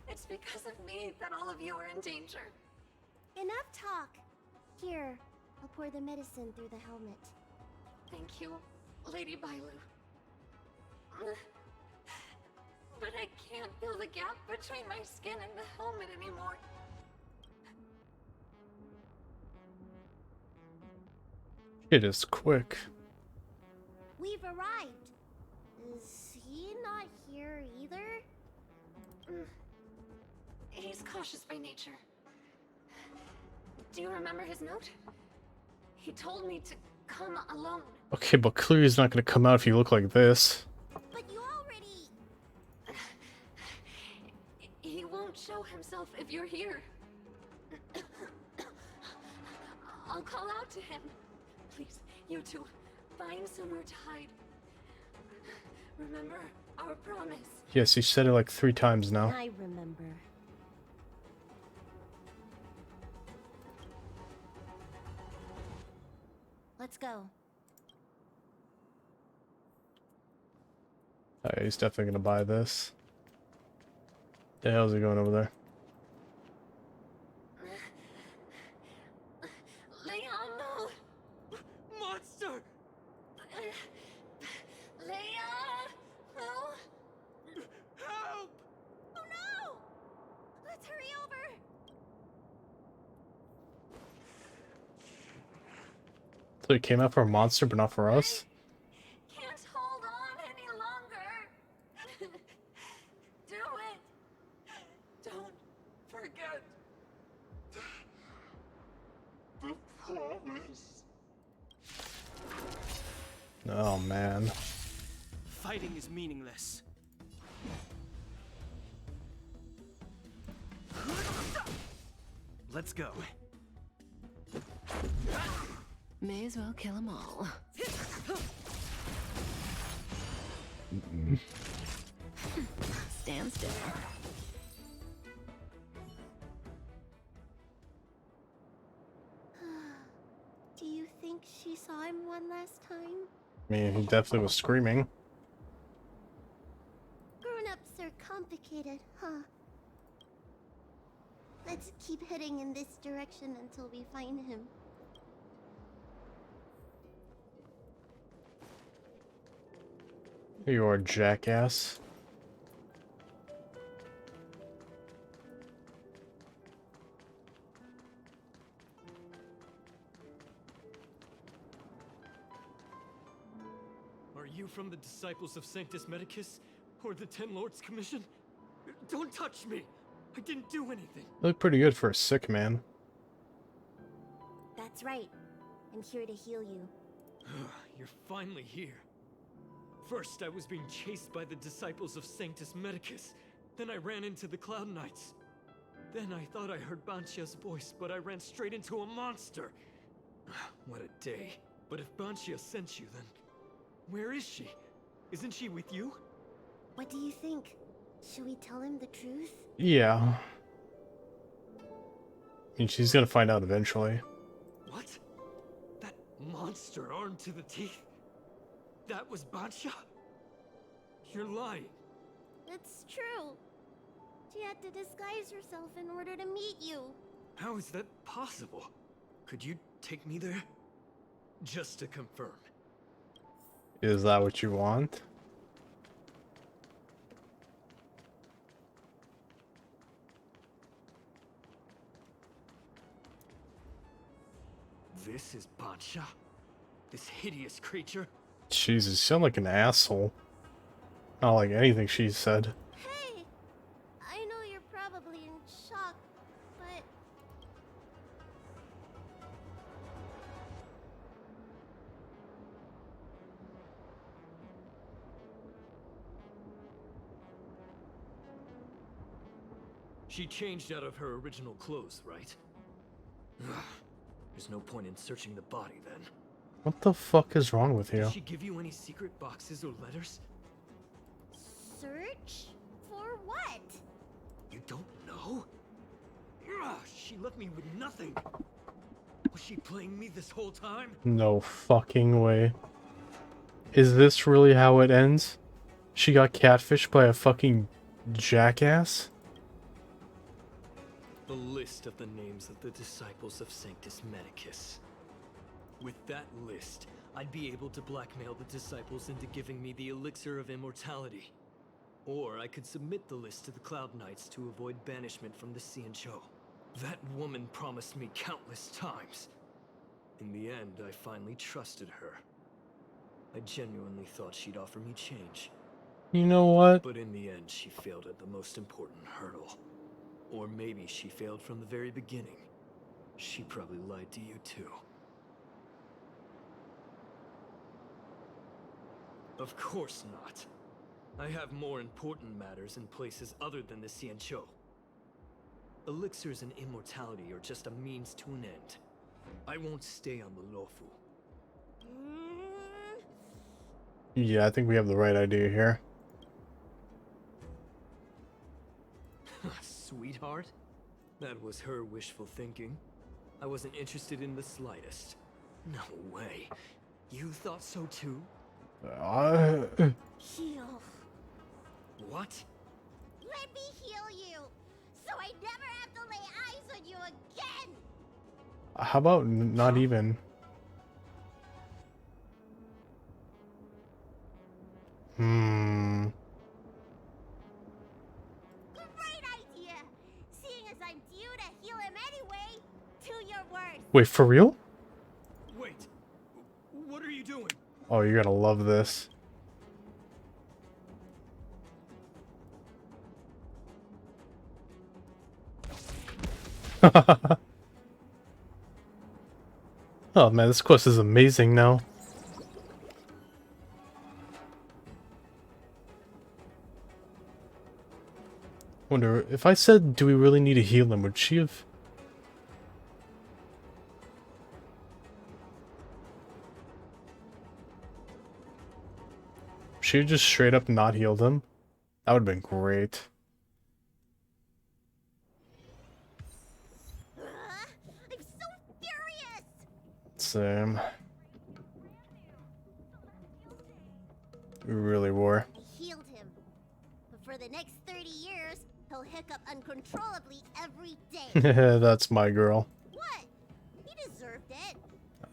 It's because of me that all of you are in danger. Enough talk. Here, I'll pour the medicine through the helmet. Thank you, Lady Bailu. But I can't feel the gap between my skin and the helmet anymore. It is quick. We've arrived. Is he not here either? He's cautious by nature. Do you remember his note? He told me to come alone. Okay, but clearly he's not gonna come out if you look like this. But you already... He won't show himself if you're here. I'll call out to him. Please, you two, find somewhere to hide. Remember our promise. Yes, he said it like 3 times now. I remember. Let's go. Alright, he's definitely gonna buy this. The hell's he going over there? Leon, no! Monster! Leon! No! Help! Oh no! Let's hurry over! So he came out for a monster, but not for us? Can't hold on any longer. Do it. Don't forget the promise. Oh man. Fighting is meaningless. Let's go. May as well kill them all. Stand still. Do you think she saw him one last time? I mean, he definitely was screaming. Grown-ups are complicated, huh? Let's keep heading in this direction until we find him. You are, jackass. Are you from the Disciples of Sanctus Medicus? Or the Ten Lords Commission? Don't touch me! I didn't do anything! You look pretty good for a sick man. That's right. I'm here to heal you. You're finally here. First, I was being chased by the Disciples of Sanctus Medicus. Then I ran into the Cloud Knights. Then I thought I heard Banchia's voice, but I ran straight into a monster. What a day. But if Banchia sent you, then where is she? Isn't she with you? What do you think? Should we tell him the truth? Yeah. I mean, she's gonna find out eventually. What? That monster armed to the teeth? That was Banchia? You're lying. It's true. She had to disguise herself in order to meet you. How is that possible? Could you take me there? Just to confirm. Is that what you want? This is Bansha? This hideous creature? Jesus, you sound like an asshole. Not like anything she said. Hey! I know you're probably in shock, but... She changed out of her original clothes, right? Ugh. There's no point in searching the body then. What the fuck is wrong with you? Did she give you any secret boxes or letters? Search? For what? You don't know? Ugh, she left me with nothing. Was she playing me this whole time? No fucking way. Is this really how it ends? She got catfished by a fucking jackass? The list of the names of the disciples of Sanctus Medicus. With that list, I'd be able to blackmail the disciples into giving me the elixir of immortality. Or I could submit the list to the Cloud Knights to avoid banishment from the Xianzhou. That woman promised me countless times. In the end, I finally trusted her. I genuinely thought she'd offer me change. You know what? But in the end, she failed at the most important hurdle. Or maybe she failed from the very beginning. She probably lied to you too. Of course not. I have more important matters in places other than the Xianzhou. Elixirs and immortality are just a means to an end. I won't stay on the Luofu. Yeah, I think we have the right idea here. Sweetheart? That was her wishful thinking. I wasn't interested in the slightest. No way. You thought so too? Heal. What? Let me heal you, so I never have to lay eyes on you again! How about not even? Great idea! Seeing as I'm due to heal him anyway, do your worst. Wait, for real? Wait. What are you doing? Oh, you're gonna love this. Oh man, this quest is amazing now. Wonder, if I said, do we really need to heal him, would she have... She had just straight up not healed him? That would have been great. I'm so furious! Same. We really were. I healed him. But for the next 30 years, he'll hiccup uncontrollably every day. That's my girl. What? He deserved it.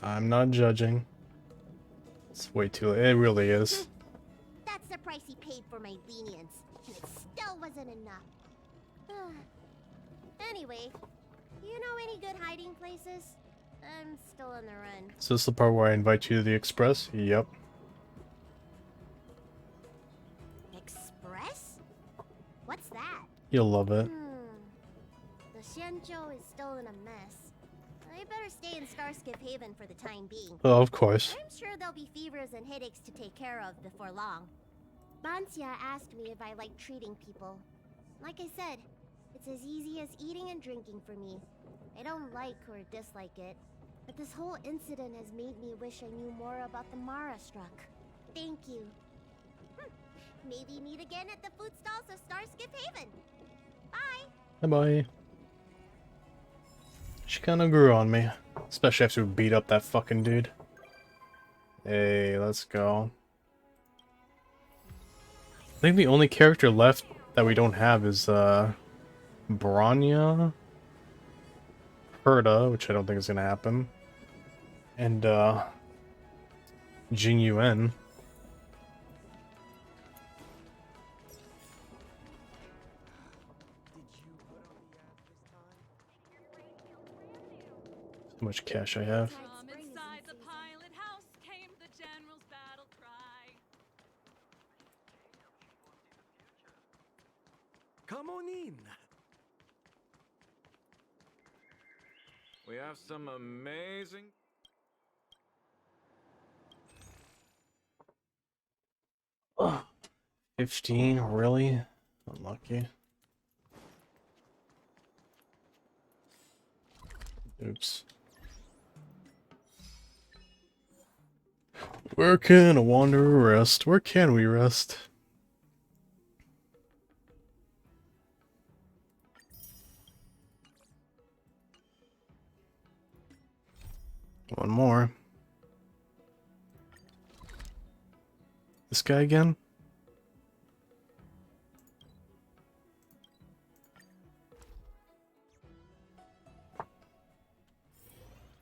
I'm not judging. It's way too late. It really is. That's the price he paid for my lenience, and it still wasn't enough. Anyway, you know any good hiding places? I'm still on the run. Is this the part where I invite you to the Express? Yep. Express? What's that? You'll love it. The Xianzhou is still in a mess. I better stay in Starskip Haven for the time being. Oh, of course. I'm sure there'll be fevers and headaches to take care of before long. Bansha asked me if I like treating people. Like I said, it's as easy as eating and drinking for me. I don't like or dislike it, but this whole incident has made me wish I knew more about the Mara struck. Thank you. Maybe meet again at the food stalls of Starskip Haven. Bye! Bye-bye. She kinda grew on me. Especially after we beat up that fucking dude. Hey, let's go. I think the only character left that we don't have is, Bronya, Herda, which I don't think is gonna happen, and, Jing Yuan. How much cash I have. Tom, We have some amazing... Ugh. 15, really? Unlucky. Oops. Where can a wanderer rest? Where can we rest? One more. This guy again?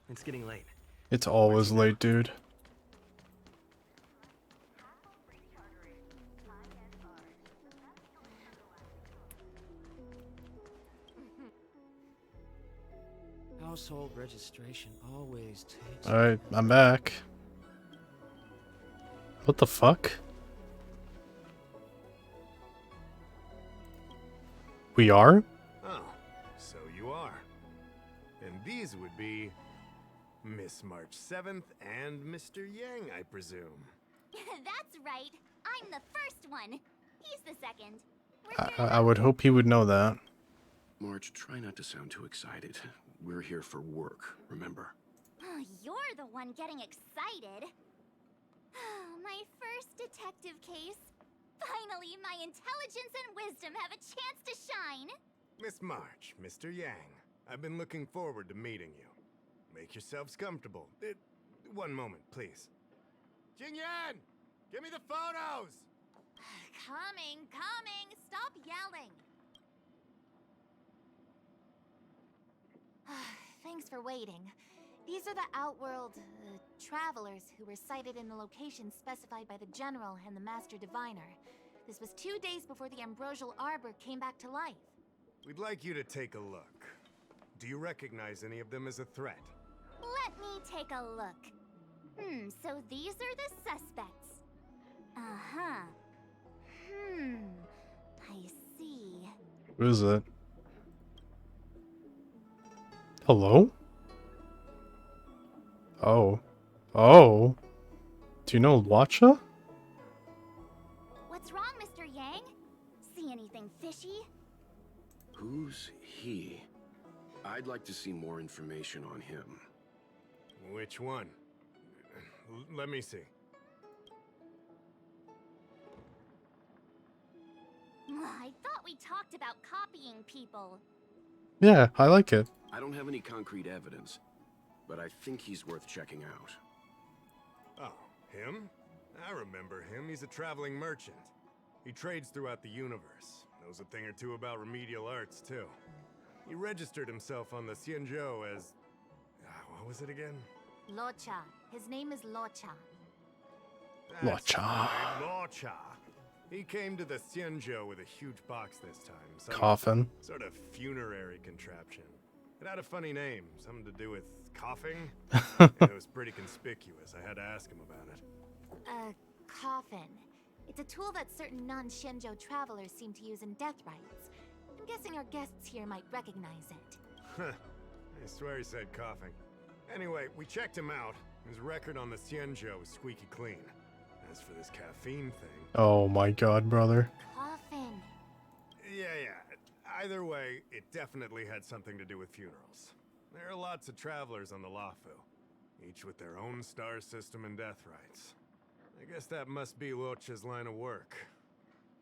It's getting late. It's always late, dude. Household registration always takes. Alright, I'm back. What the fuck? We are? Oh, so you are. And these would be Miss March 7th and Mr. Yang, I presume. That's right. I'm the first one. He's the second. I would hope he would know that. March, try not to sound too excited. We're here for work, remember? Oh, you're the one getting excited. My first detective case. Finally, my intelligence and wisdom have a chance to shine. Miss March, Mr. Yang, I've been looking forward to meeting you. Make yourselves comfortable. One moment, please. Jingyan! Give me the photos! Coming. Stop yelling. Thanks for waiting. These are the Outworld travelers who were sighted in the location specified by the General and the Master Diviner. This was 2 days before the Ambrosial Arbor came back to life. We'd like you to take a look. Do you recognize any of them as a threat? Let me take a look. So these are the suspects. Uh-huh. I see. Who is it? Hello? Oh. Oh. Do you know Luocha? What's wrong, Mr. Yang? See anything fishy? Who's he? I'd like to see more information on him. Which one? Let me see. I thought we talked about copying people. Yeah, I like it. I don't have any concrete evidence, but I think he's worth checking out. Oh, him? I remember him. He's a traveling merchant. He trades throughout the universe. Knows a thing or two about remedial arts, too. He registered himself on the Xianzhou as... what was it again? Luocha. His name is Luocha. That's Luocha. right, Luocha. He came to the Xianzhou with a huge box this time. Some Coffin. Sort of funerary contraption. It had a funny name, something to do with coughing. It was pretty conspicuous. I had to ask him about it. A coffin. It's a tool that certain non-Shenzhou travelers seem to use in death rites. I'm guessing our guests here might recognize it. I swear he said coughing. Anyway, we checked him out. His record on the Xianzhou is squeaky clean. As for this caffeine thing... Oh my god, brother. Coffin. Yeah. Either way, it definitely had something to do with funerals. There are lots of travelers on the Lafu, each with their own star system and death rites. I guess that must be Luocha's line of work.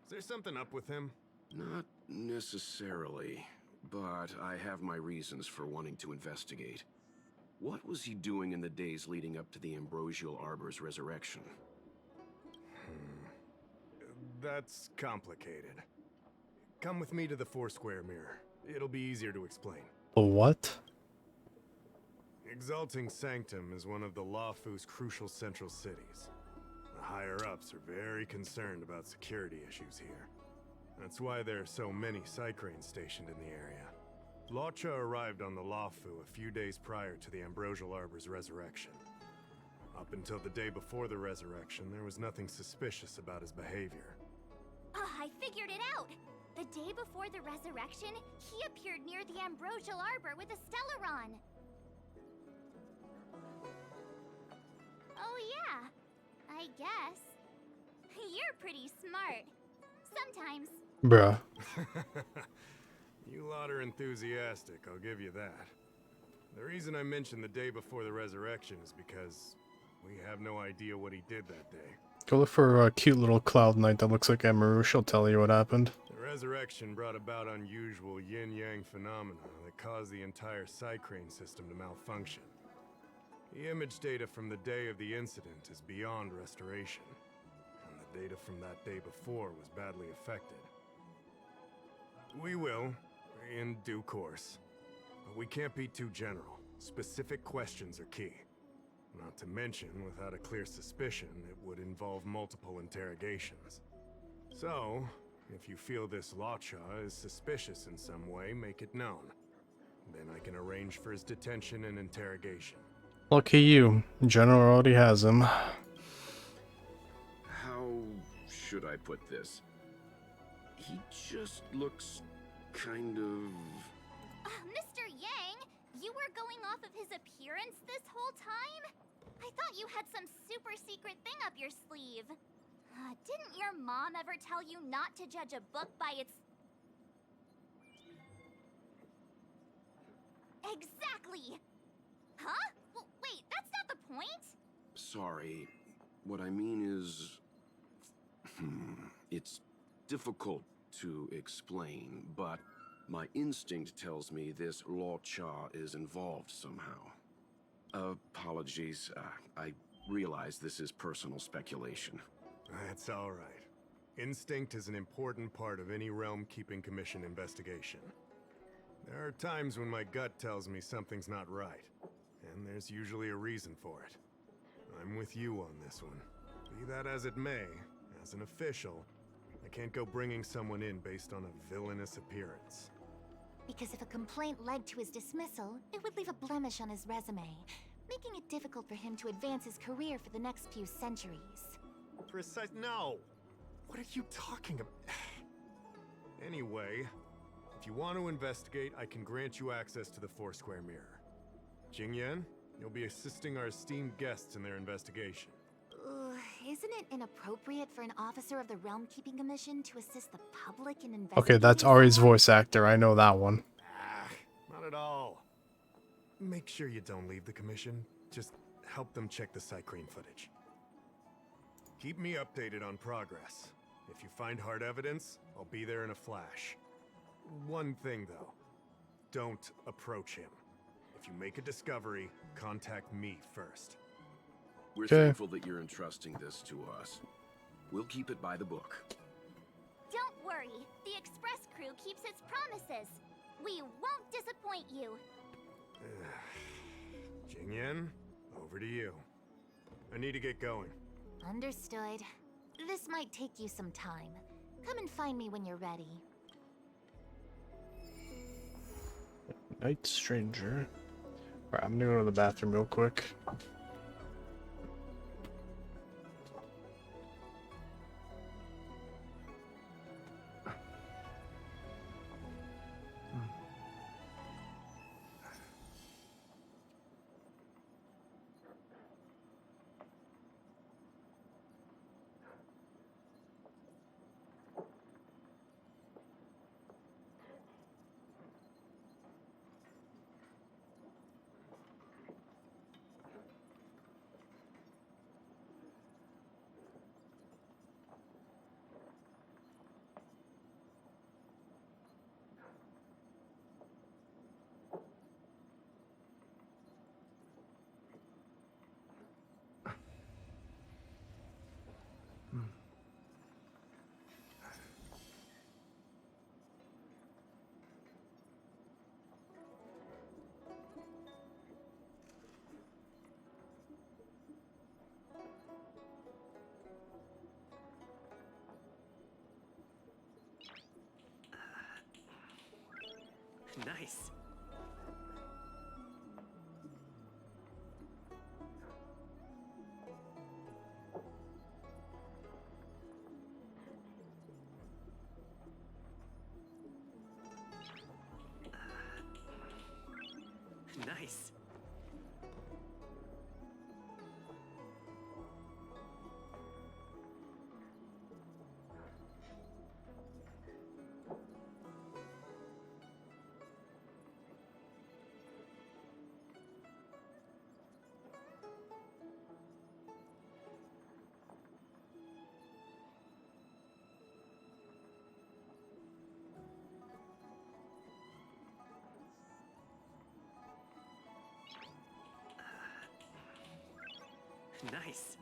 Is there something up with him? Not necessarily, but I have my reasons for wanting to investigate. What was he doing in the days leading up to the Ambrosial Arbor's resurrection? That's complicated. Come with me to the Foursquare Mirror. It'll be easier to explain. The what? Exalting Sanctum is one of the Lafu's crucial central cities. The higher-ups are very concerned about security issues here. That's why there are so many Psycranes stationed in the area. Luocha arrived on the Lafu a few days prior to the Ambrosial Arbor's resurrection. Up until the day before the resurrection, there was nothing suspicious about his behavior. Oh, I figured it out! The day before the resurrection, he appeared near the Ambrosial Arbor with a Stellaron. Oh yeah, I guess. You're pretty smart. Sometimes. Bruh. You lot are enthusiastic, I'll give you that. The reason I mentioned the day before the resurrection is because we have no idea what he did that day. Go look for a cute little Cloud Knight that looks like Amaru. She'll tell you what happened. The resurrection brought about unusual yin-yang phenomena that caused the entire Psycrane system to malfunction. The image data from the day of the incident is beyond restoration, and the data from that day before was badly affected. We will, in due course, but we can't be too general. Specific questions are key. Not to mention, without a clear suspicion, it would involve multiple interrogations. So, if you feel this Lotcha is suspicious in some way, make it known. Then I can arrange for his detention and interrogation. Lucky you. General already has him. How should I put this? He just looks kind of... Mr. Yang, you were going off of his appearance this whole time? I thought you had some super secret thing up your sleeve. Didn't your mom ever tell you not to judge a book by its... Exactly! Huh? Well, wait, that's not the point! Sorry. What I mean is... it's difficult to explain, but my instinct tells me this Lotcha is involved somehow. Apologies. I realize this is personal speculation. That's all right. Instinct is an important part of any Realm Keeping Commission investigation. There are times when my gut tells me something's not right, and there's usually a reason for it. I'm with you on this one. Be that as it may, as an official, I can't go bringing someone in based on a villainous appearance. Because if a complaint led to his dismissal, it would leave a blemish on his resume, making it difficult for him to advance his career for the next few centuries. No! What are you talking about? Anyway, if you want to investigate, I can grant you access to the Foursquare Mirror. Jingyan, you'll be assisting our esteemed guests in their investigation. Isn't it inappropriate for an officer of the Realm Keeping Commission to assist the public in investigating? Okay, that's Ari's voice actor. I know that one. Not at all. Make sure you don't leave the commission. Just help them check the Psycrane footage. Keep me updated on progress. If you find hard evidence, I'll be there in a flash. One thing though, don't approach him. If you make a discovery, contact me first. We're thankful that you're entrusting this to us. We'll keep it by the book. Don't worry, the Express crew keeps its promises. We won't disappoint you. Jingyan, over to you. I need to get going. Understood. This might take you some time. Come and find me when you're ready. Night stranger. Alright, I'm gonna go to the bathroom real quick. Nice. Nice. Nice.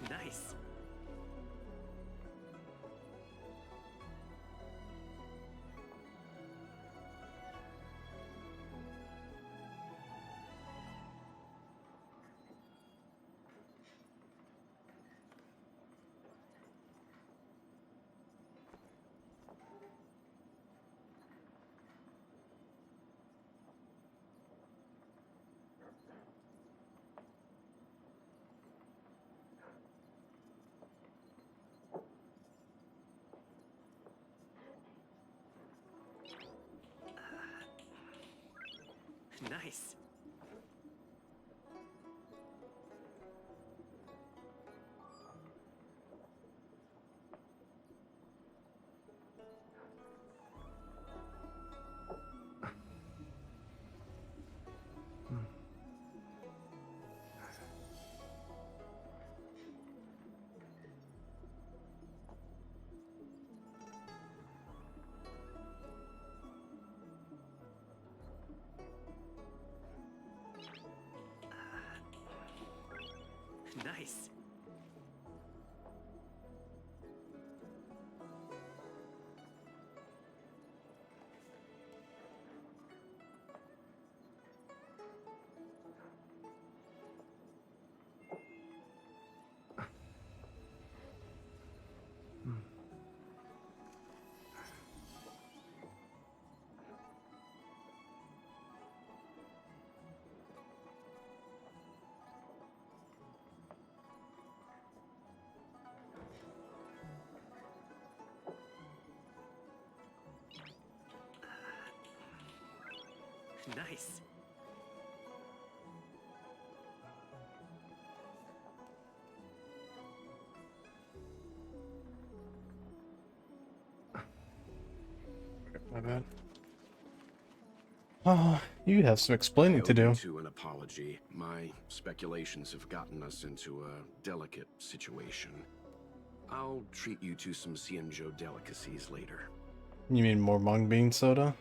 Nice. Nice. Nice. Nice. My bad. Oh, you have some explaining to I owe do. you to an apology. My speculations have gotten us into a delicate situation. I'll treat you to some Cienjo delicacies later. You mean more mung bean soda?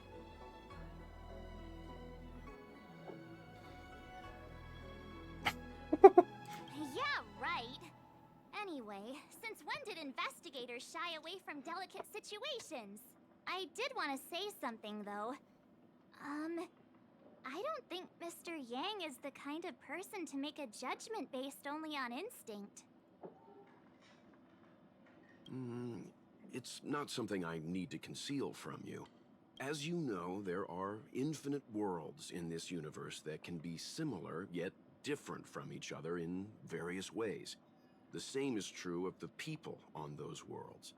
Yeah, right. Anyway, since when did investigators shy away from delicate situations? I did want to say something, though. I don't think Mr. Yang is the kind of person to make a judgment based only on instinct. It's not something I need to conceal from you. As you know, there are infinite worlds in this universe that can be similar, yet different from each other in various ways. The same is true of the people on those worlds.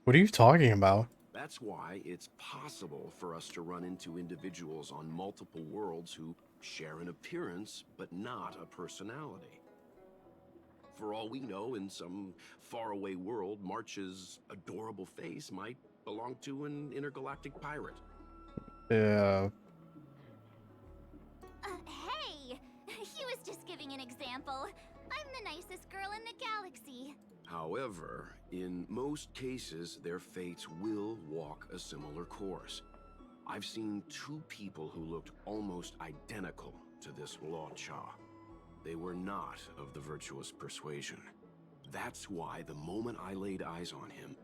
What are you talking about? That's why it's possible for us to run into individuals on multiple worlds who share an appearance, but not a personality. For all we know, in some faraway world, March's adorable face might belong to an intergalactic pirate. Yeah. Hey! He was just giving an example. I'm the nicest girl in the galaxy. However, in most cases, their fates will walk a similar course. I've seen two people who looked almost identical to this Law Cha. They were not of the virtuous persuasion. That's why the moment I laid eyes on him,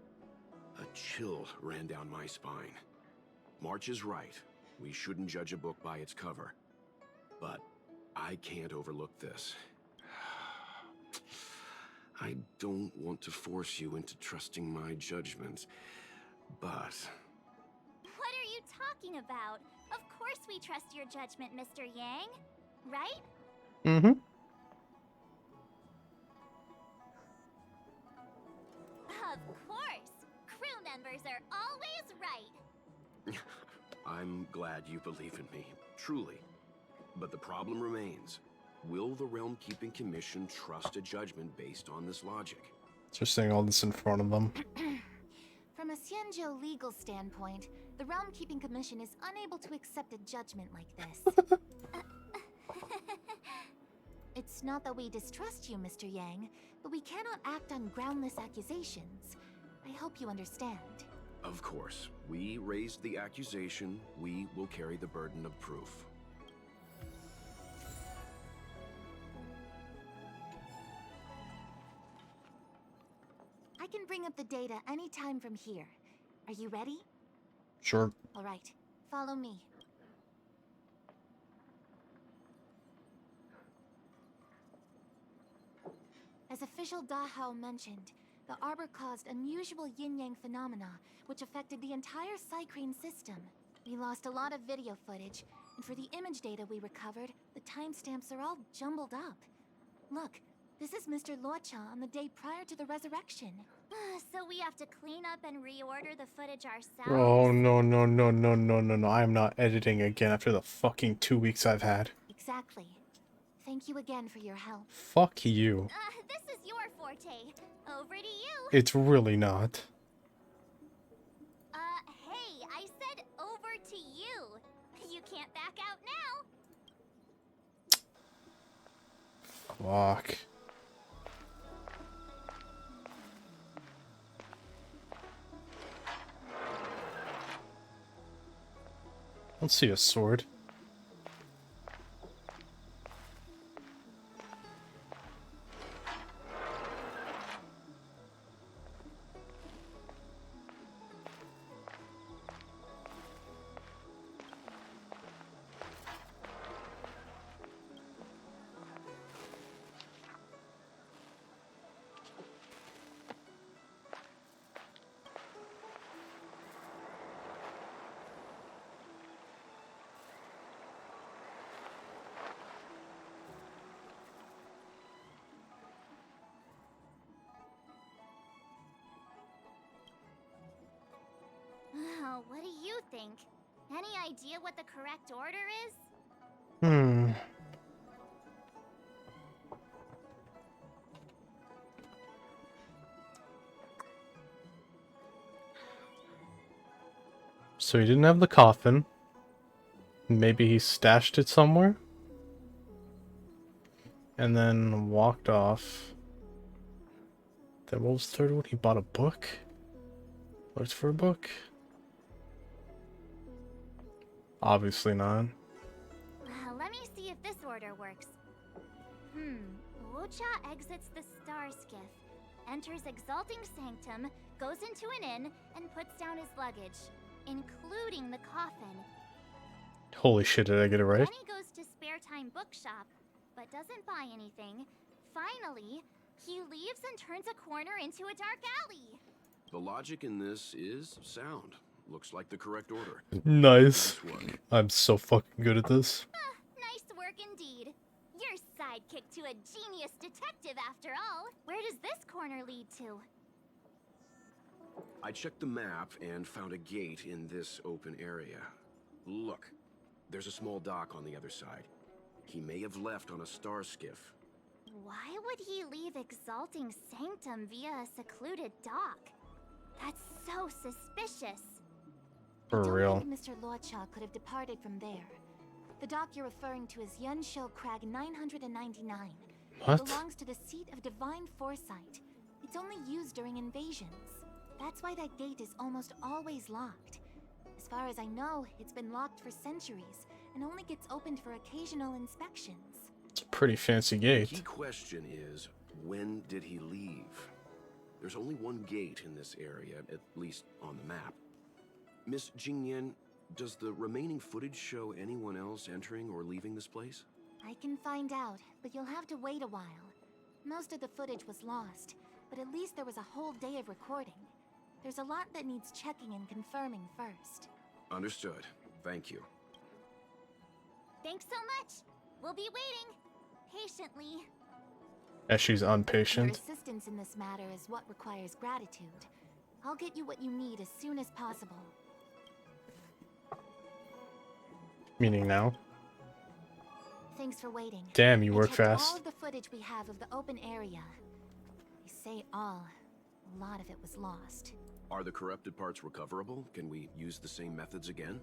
a chill ran down my spine. March is right. We shouldn't judge a book by its cover. But I can't overlook this. I don't want to force you into trusting my judgment, but... What are you talking about? Of course we trust your judgment, Mr. Yang. Right? Mm-hmm. Of course! Crew members are always right! I'm glad you believe in me, truly. But the problem remains. Will the Realm Keeping Commission trust a judgment based on this logic? Just saying all this in front of them. From a Xianzhou legal standpoint, the Realm Keeping Commission is unable to accept a judgment like this. It's not that we distrust you, Mr. Yang, but we cannot act on groundless accusations. I hope you understand. Of course. We raised the accusation. We will carry the burden of proof. I can bring up the data anytime from here. Are you ready? Sure. All right. Follow me. As official Dahao mentioned, the arbor caused unusual yin-yang phenomena, which affected the entire Cycrane system. We lost a lot of video footage, and for the image data we recovered, the timestamps are all jumbled up. Look, this is Mr. Luocha on the day prior to the resurrection. So we have to clean up and reorder the footage ourselves? Oh, no, no, no, no, no, no, no. I am not editing again after the fucking 2 weeks I've had. Exactly. Thank you again for your help. Fuck you. This is your forte. Over to you. It's really not. Hey, I said over to you. You can't back out now. Fuck. I don't see a sword. What do you think? Any idea what the correct order is? So he didn't have the coffin. Maybe he stashed it somewhere? And then walked off. Then what was the third one? He bought a book? Looked for a book? Obviously not. Let me see if this order works. Wucha exits the Star Skiff, enters Exalting Sanctum, goes into an inn, and puts down his luggage, including the coffin. Holy shit, did I get it right? Then he goes to Spare Time Bookshop, but doesn't buy anything. Finally, he leaves and turns a corner into a dark alley. The logic in this is sound. Looks like the correct order. Nice. I'm so fucking good at this. Nice work indeed. You're sidekick to a genius detective after all. Where does this corner lead to? I checked the map and found a gate in this open area. Look, there's a small dock on the other side. He may have left on a star skiff. Why would he leave Exalting Sanctum via a secluded dock? That's so suspicious. For I don't real. think Mr. Luocha could have departed from there. The dock you're referring to is Yunshou Crag 999. What? It belongs to the seat of divine foresight. It's only used during invasions. That's why that gate is almost always locked. As far as I know, it's been locked for centuries and only gets opened for occasional inspections. It's a pretty fancy The gate. key question is, when did he leave? There's only one gate in this area, at least on the map. Miss Jingyan, does the remaining footage show anyone else entering or leaving this place? I can find out, but you'll have to wait a while. Most of the footage was lost, but at least there was a whole day of recording. There's a lot that needs checking and confirming first. Understood. Thank you. Thanks so much. We'll be waiting patiently. As she's Your impatient. assistance in this matter is what requires gratitude. I'll get you what you need as soon as possible. Meaning now. Thanks for waiting. Damn, you I work checked all fast. of the footage we have of the open area. I say all. A lot of it was lost. Are the corrupted parts recoverable? Can we use the same methods again?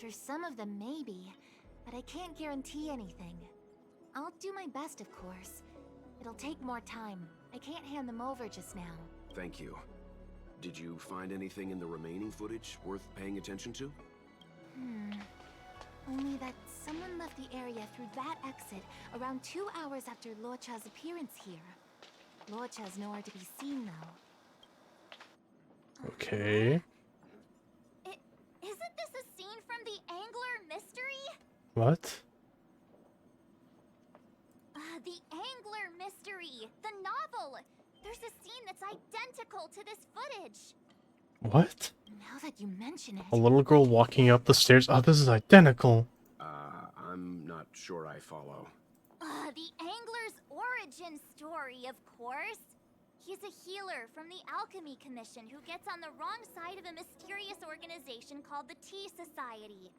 For some of them, maybe. But I can't guarantee anything. I'll do my best, of course. It'll take more time. I can't hand them over just now. Thank you. Did you find anything in the remaining footage worth paying attention to? Only that someone left the area through that exit around 2 hours after Luocha's appearance here. Luocha's nowhere to be seen, though. Okay. Isn't this a scene from the Angler mystery? What? The Angler mystery, the novel. There's a scene that's identical to this footage. What? Now that you mention it. A little girl walking up the stairs. Oh, this is identical. I'm not sure I follow. The Angler's origin story, of course. He's a healer from the Alchemy Commission who gets on the wrong side of a mysterious organization called the Tea Society.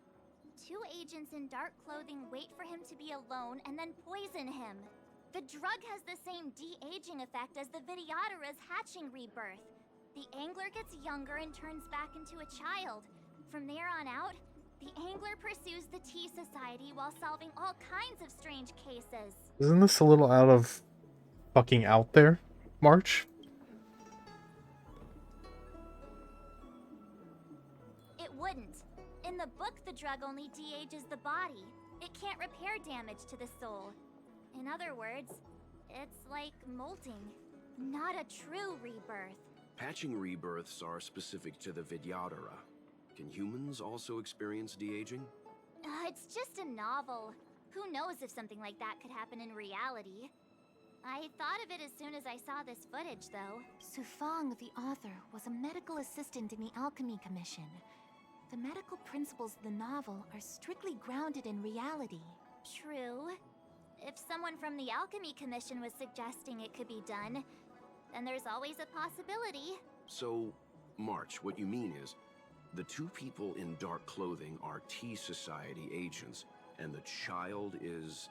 2 agents in dark clothing wait for him to be alone and then poison him. The drug has the same de-aging effect as the Videodara's hatching rebirth. The Angler gets younger and turns back into a child. From there on out, the Angler pursues the Tea Society while solving all kinds of strange cases. Isn't this a little out of fucking out there, March? It wouldn't. In the book, the drug only de-ages the body. It can't repair damage to the soul. In other words, it's like molting. Not a true rebirth. Patching rebirths are specific to the Vidyadhara. Can humans also experience de-aging? It's just a novel. Who knows if something like that could happen in reality? I thought of it as soon as I saw this footage, though. Sufang, the author, was a medical assistant in the Alchemy Commission. The medical principles of the novel are strictly grounded in reality. True. If someone from the Alchemy Commission was suggesting it could be done, then there's always a possibility. So, March, what you mean is, the 2 people in dark clothing are Tea Society agents, and the child is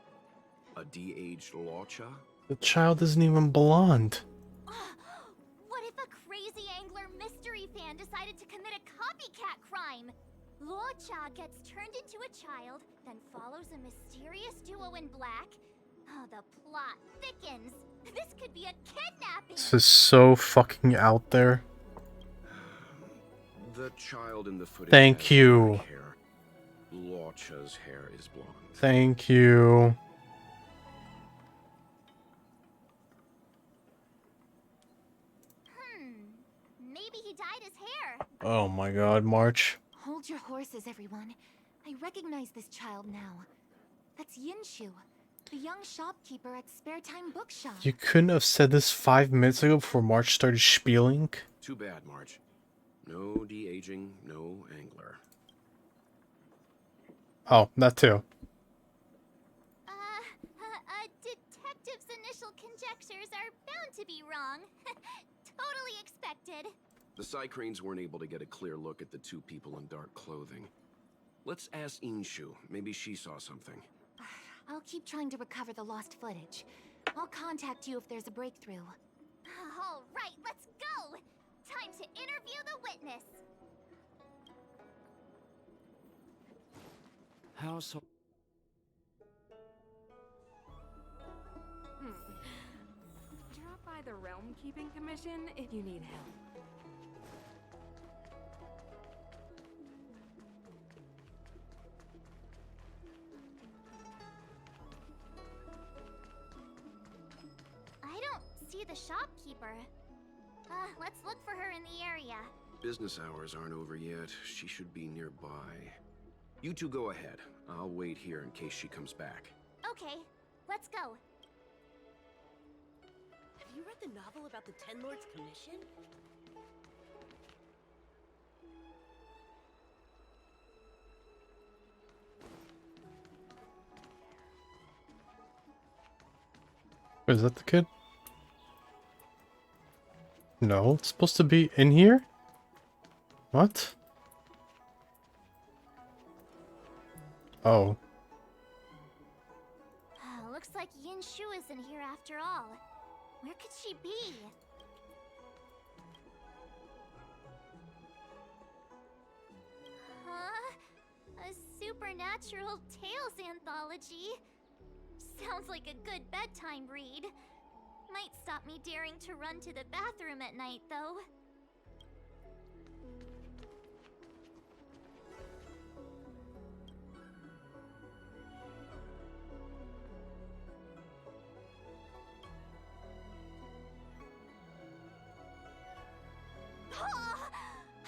a de-aged Luocha? The child isn't even blonde. What if a crazy Angler mystery fan decided to commit a copycat crime? Luocha gets turned into a child, then follows a mysterious duo in black. Oh, the plot thickens. This could be a kidnapping. This is so fucking out there. The child in the footage Thank has you. black hair. Luocha's hair is blonde. Thank you. Maybe he dyed his hair. Oh my god, March. Hold your horses, everyone. I recognize this child now. That's Yinshu, the young shopkeeper at Spare Time Bookshop. You couldn't have said this 5 minutes ago before March started spieling? Too bad, March. No de-aging, no Angler. Oh, that too. Detective's initial conjectures are bound to be wrong. Totally expected. The Psycranes weren't able to get a clear look at the 2 people in dark clothing. Let's ask Inshu. Maybe she saw something. I'll keep trying to recover the lost footage. I'll contact you if there's a breakthrough. All right, let's go. Time to interview the witness. Household. Drop by the Realm Keeping Commission if you need help. I don't see the shopkeeper. Let's look for her in the area. Business hours aren't over yet. She should be nearby. You 2 go ahead. I'll wait here in case she comes back. Okay, let's go. Have you read the novel about the Ten Lords Commission? Is that the kid? No, it's supposed to be in here? What? Oh. Looks like Yin Shu isn't here after all. Where could she be? Huh? A supernatural tales anthology? Sounds like a good bedtime read. Might stop me daring to run to the bathroom at night, though.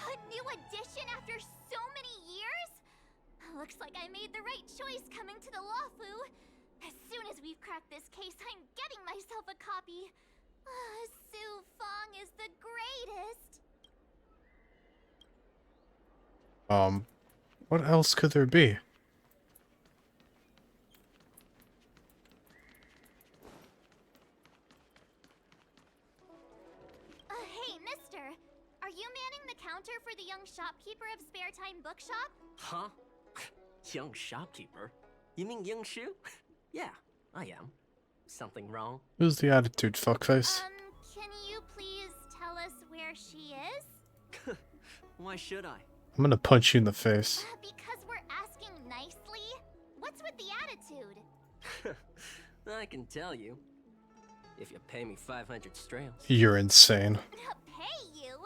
A new edition after so many years? Looks like I made the right choice coming to the Lawfu. As soon as we've cracked this case, I'm getting myself a copy. Su Fong is the greatest. What else could there be? Hey, mister. Are you manning the counter for the young shopkeeper of Spare Time Bookshop? Huh? Young shopkeeper? You mean Young Shu? Yeah, I am. Something wrong? Who's the attitude, fuckface? Can you please tell us where she is? Why should I? I'm gonna punch you in the face. Because we're asking nicely? What's with the attitude? I can tell you. If you pay me 500 strails. You're insane. Pay you?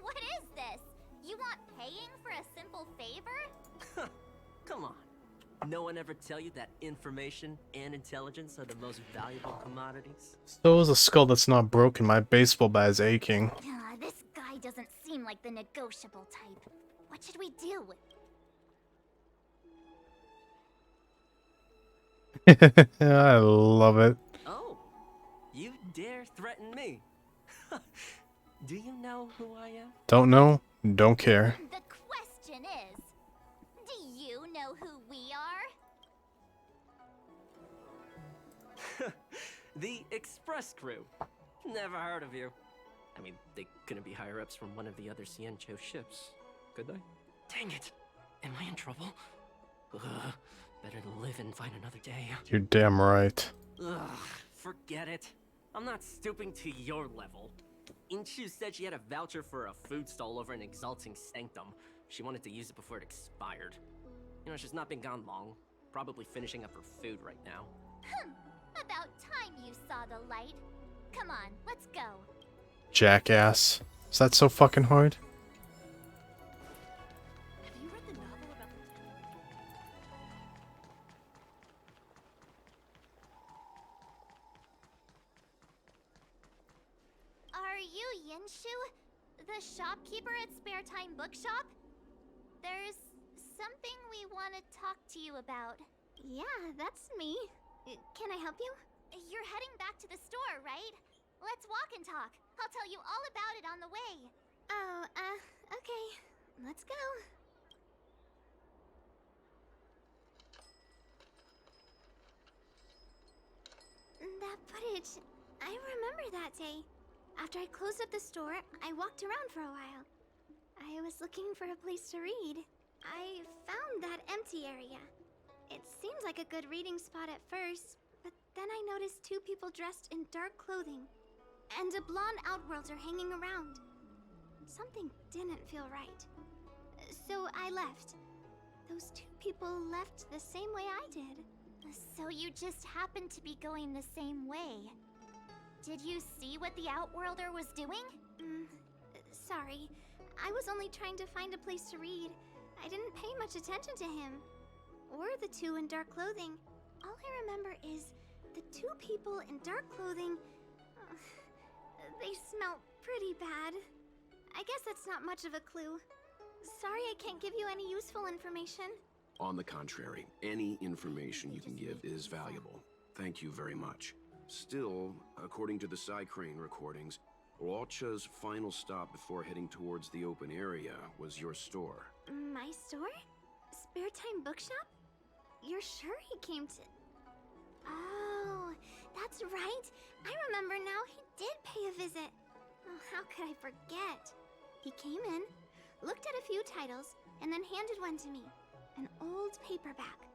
What is this? You want paying for a simple favor? Come on. No one ever tell you that information and intelligence are the most valuable commodities? So is a skull that's not broken. My baseball bat is aching. This guy doesn't seem like the negotiable type. What should we do? I love it. Oh, you dare threaten me? Do you know who I am? Don't know, don't care. The question is, do you know who we are? The Express Crew. Never heard of you. I mean, they couldn't be higher-ups from one of the other Xianzhou ships, could they? Dang it! Am I in trouble? Ugh, better to live and find another day. You're damn right. Ugh, forget it. I'm not stooping to your level. Inshu said she had a voucher for a food stall over in Exalting Sanctum. She wanted to use it before it expired. You know, she's not been gone long. Probably finishing up her food right now. About time you saw the light. Come on, let's go. Jackass. Is that so fucking hard? Have you read the novel about the Are you Yinshu? The shopkeeper at Spare Time Bookshop? There's something we want to talk to you about. Yeah, that's me. Can I help you? You're heading back to the store, right? Let's walk and talk. I'll tell you all about it on the way. Oh, okay. Let's go. That footage, I remember that day. After I closed up the store, I walked around for a while. I was looking for a place to read. I found that empty area. It seemed like a good reading spot at first, but then I noticed two people dressed in dark clothing, and a blonde outworlder hanging around. Something didn't feel right. So I left. Those two people left the same way I did. So you just happened to be going the same way. Did you see what the outworlder was doing? Sorry. I was only trying to find a place to read. I didn't pay much attention to him. Or the two in dark clothing. All I remember is the two people in dark clothing. They smell pretty bad. I guess that's not much of a clue. Sorry I can't give you any useful information. On the contrary, any information you can give is valuable. Thank you very much. Still, according to the Psycrane recordings, Luocha's final stop before heading towards the open area was your store. My store? Spare Time Bookshop? You're sure he came to... Oh, that's right. I remember now, he did pay a visit. Oh, how could I forget? He came in, looked at a few titles, and then handed one to me. An old paperback.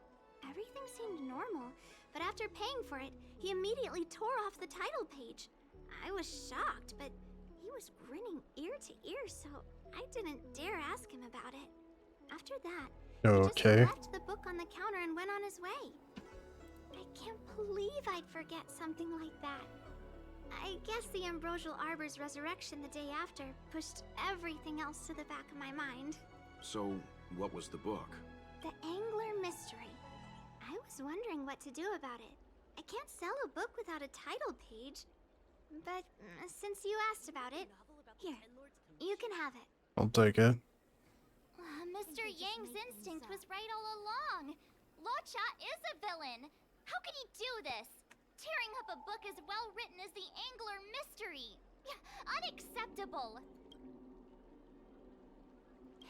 Everything seemed normal, but after paying for it, he immediately tore off the title page. I was shocked, but he was grinning ear to ear, so I didn't dare ask him about it. After that, Okay. he just left the book on the counter and went on his way. I can't believe I'd forget something like that. I guess the Ambrosial Arbor's resurrection the day after pushed everything else to the back of my mind. So, what was the book? The Angler Mystery. I was wondering what to do about it. I can't sell a book without a title page. But since you asked about it, here, you can have it. I'll take it. Mr. Yang's instinct was right all along. Luocha is a villain. How could he do this? Tearing up a book as well written as the Angler Mystery. Unacceptable.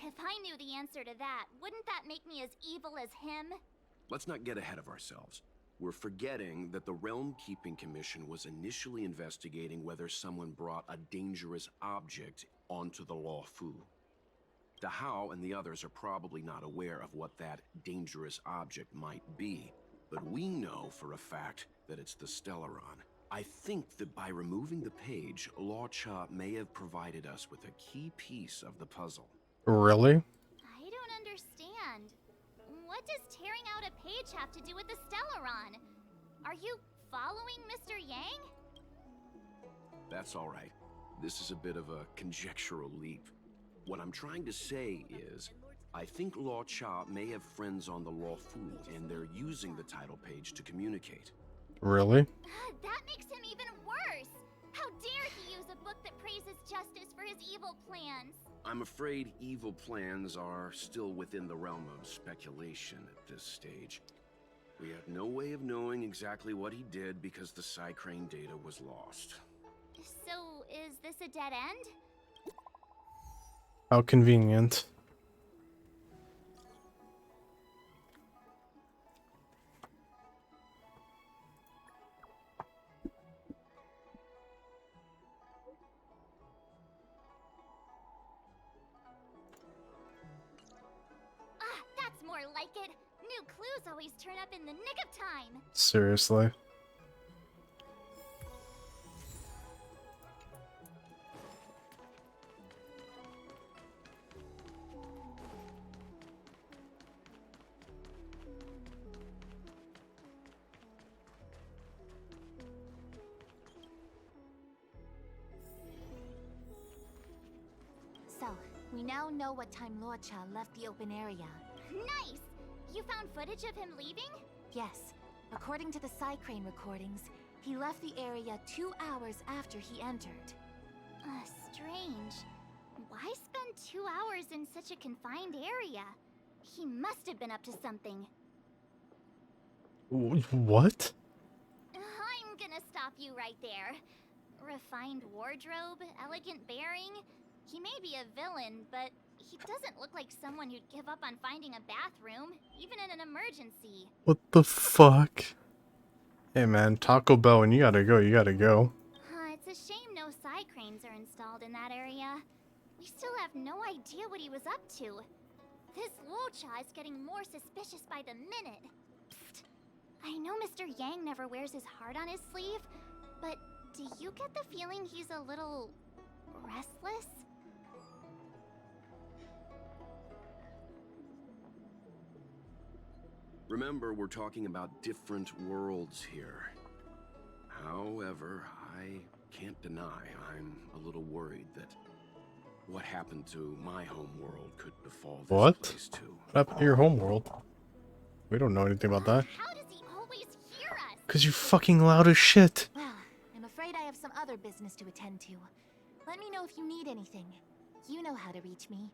If I knew the answer to that, wouldn't that make me as evil as him? Let's not get ahead of ourselves. We're forgetting that the Realm Keeping Commission was initially investigating whether someone brought a dangerous object onto the Law Fu. Dahao and the others are probably not aware of what that dangerous object might be, but we know for a fact that it's the Stellaron. I think that by removing the page, Luocha may have provided us with a key piece of the puzzle. Really? I don't understand. What does tearing out a page have to do with the Stellaron? Are you following Mr. Yang? That's all right. This is a bit of a conjectural leap. What I'm trying to say is, I think Luocha may have friends on the Law Fu, and they're using the title page to communicate. Really? That makes him even worse! How dare he use a book that praises justice for his evil plans? I'm afraid evil plans are still within the realm of speculation at this stage. We have no way of knowing exactly what he did because the Psycrane data was lost. So, is this a dead end? How convenient. That's more like it. New clues always turn up in the nick of time. Seriously. So, we now know what time Luocha left the open area. Nice! You found footage of him leaving? Yes. According to the Psycrane recordings, he left the area 2 hours after he entered. Strange. Why spend 2 hours in such a confined area? He must have been up to something. What? I'm gonna stop you right there. Refined wardrobe, elegant bearing. He may be a villain, but he doesn't look like someone who'd give up on finding a bathroom, even in an emergency. What the fuck? Hey man, Taco Bell, when you gotta go, you gotta go. It's a shame no Psycranes are installed in that area. We still have no idea what he was up to. This Luocha is getting more suspicious by the minute. Psst. I know Mr. Yang never wears his heart on his sleeve, but do you get the feeling he's a little restless? Remember, we're talking about different worlds here. However, I can't deny I'm a little worried that what happened to my home world could befall this What? place too. What happened to your homeworld? We don't know anything about that. How does he always hear us? Cause you're fucking loud as shit. Well, I'm afraid I have some other business to attend to. Let me know if you need anything. You know how to reach me.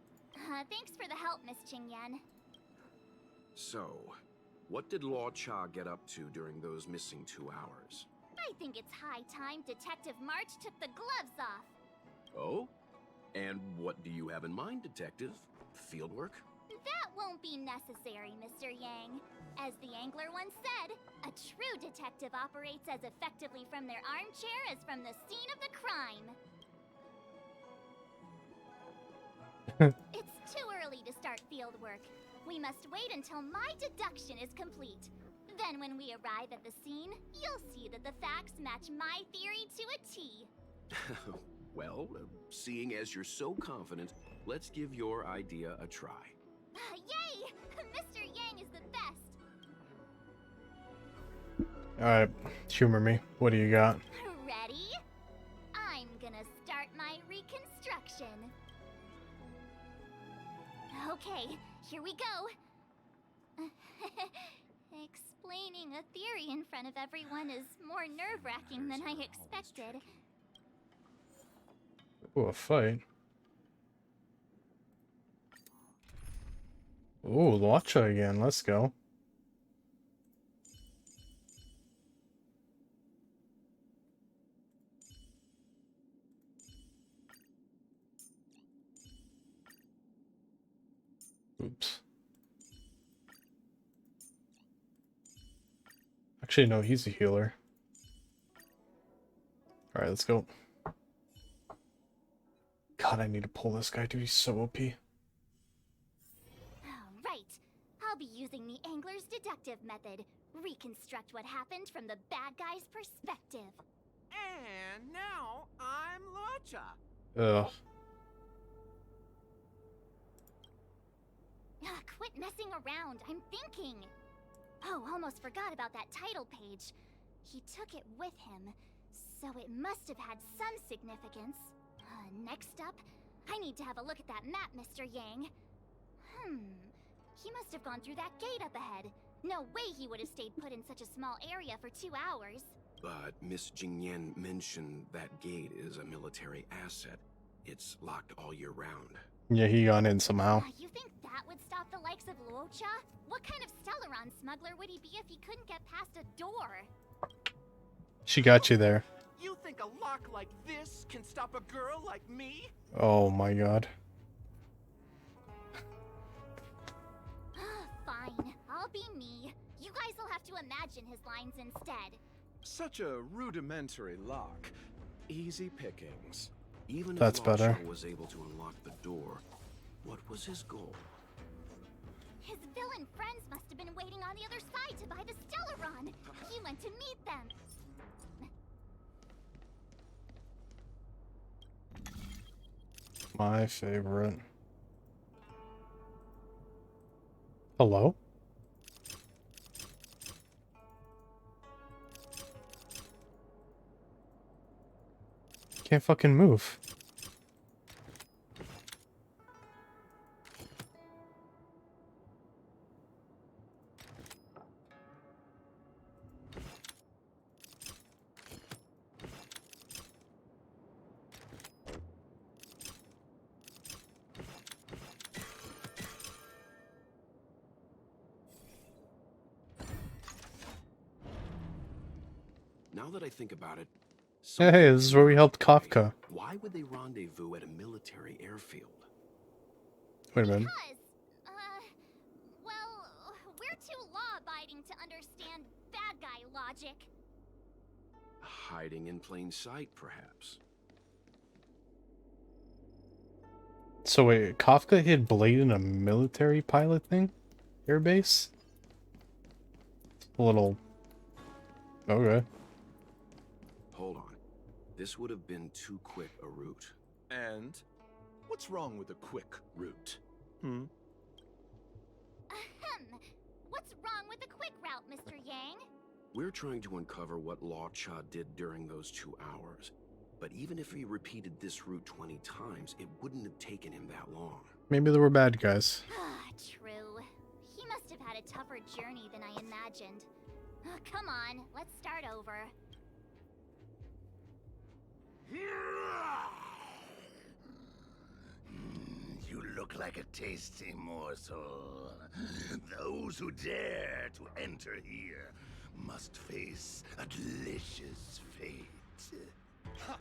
Thanks for the help, Miss Qingyan. So, what did Luocha get up to during those missing 2 hours? I think it's high time Detective March took the gloves off. Oh? And what do you have in mind, Detective? Fieldwork? That won't be necessary, Mr. Yang. As the angler once said, a true detective operates as effectively from their armchair as from the scene of the crime. It's too early to start field fieldwork. We must wait until my deduction is complete. Then when we arrive at the scene, you'll see that the facts match my theory to a T. Well, seeing as you're so confident, let's give your idea a try. Yay! Mr. Yang is the best! Alright, humor me. What do you got? Ready? I'm gonna start my reconstruction. Okay, here we go. Explaining a theory in front of everyone is more nerve-wracking than I expected. Ooh, a fight. Ooh, Lotcha again. Let's go. Oops. Actually, no, he's a healer. Alright, let's go. God, I need to pull this guy, dude. He's so OP. Right. I'll be using the angler's deductive method. Reconstruct what happened from the bad guy's perspective. And now I'm Lotcha. Ugh. Quit messing around. I'm thinking. Oh, almost forgot about that title page. He took it with him, so it must have had some significance. Next up, I need to have a look at that map, Mr. Yang. He must have gone through that gate up ahead. No way he would have stayed put in such a small area for 2 hours. But Miss Jingyan mentioned that gate is a military asset. It's locked all year round. Yeah, he got in somehow. You think that would stop the likes of Luocha? What kind of Stellaron smuggler would he be if he couldn't get past a door? She got you there. You think a lock like this can stop a girl like me? Oh my god. Fine, I'll be me. You guys will have to imagine his lines instead. Such a rudimentary lock. Easy pickings. Even if That's better. Lotcha was able to unlock the door, what was his goal? His villain friends must have been waiting on the other side to buy the Stellaron. He went to meet them. My favorite. Hello? Can't fucking move. Now that I think about it, Hey, this is where we helped Kafka. why would they rendezvous at a military airfield? Wait a minute. Well, we're too law-abiding to understand bad guy logic. Hiding in plain sight, perhaps. So wait, Kafka hid Blade in a military pilot thing? Airbase? A little... Okay. Hold on. This would have been too quick a route. And what's wrong with a quick route? What's wrong with the quick route, Mr. Yang? We're trying to uncover what Law Cha did during those 2 hours. But even if he repeated this route 20 times, it wouldn't have taken him that long. Maybe there were bad guys. True. He must have had a tougher journey than I imagined. Come on, let's start over. You look like a tasty morsel. Those who dare to enter here must face a delicious fate. Ha!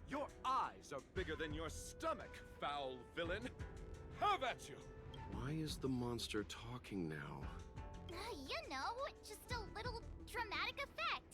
Your eyes are bigger than your stomach, foul villain. Have at you! Why is the monster talking now? You know, just a little dramatic effect.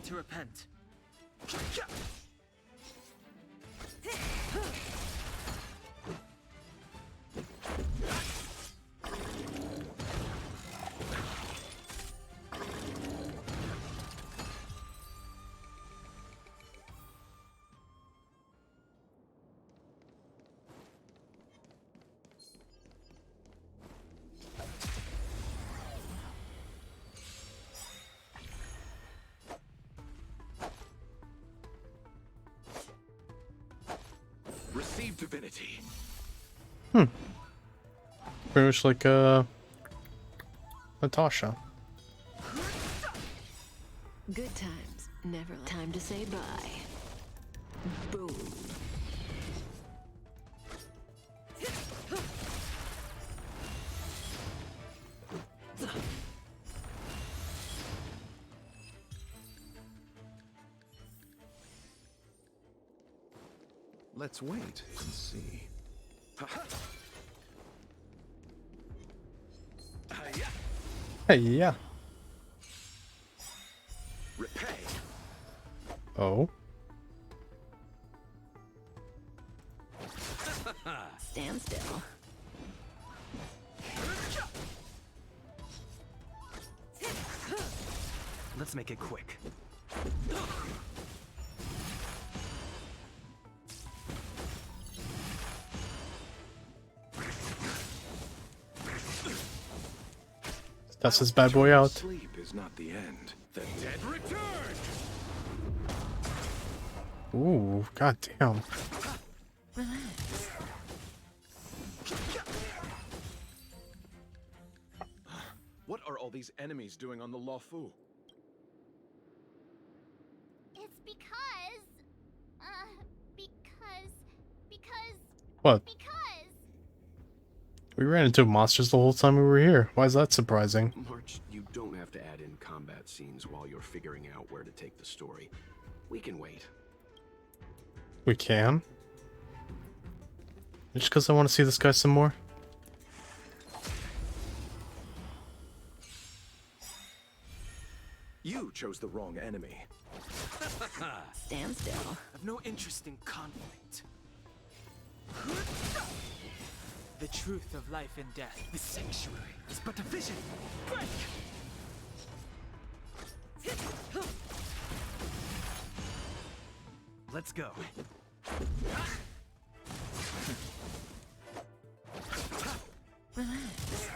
to repent. Receive divinity. Pretty much like Natasha. Good times, never time to say bye. Boom. Let's wait and see. Hey, yeah. Repay. Oh. Stand still. Let's make it quick. That's his bad boy out. Sleep is not the end. The dead return. Ooh, goddamn. What are all these enemies doing on the Lawfu? It's because... because... What? Because... We ran into monsters the whole time we were here. Why is that surprising? March, you don't have to add in combat scenes while you're figuring out where to take the story. We can wait. We can? Just because I want to see this guy some more? You chose the wrong enemy. Stand still. I've no interest in conflict. The truth of life and death, the sanctuary, is but a vision. Break! Let's go. Relax.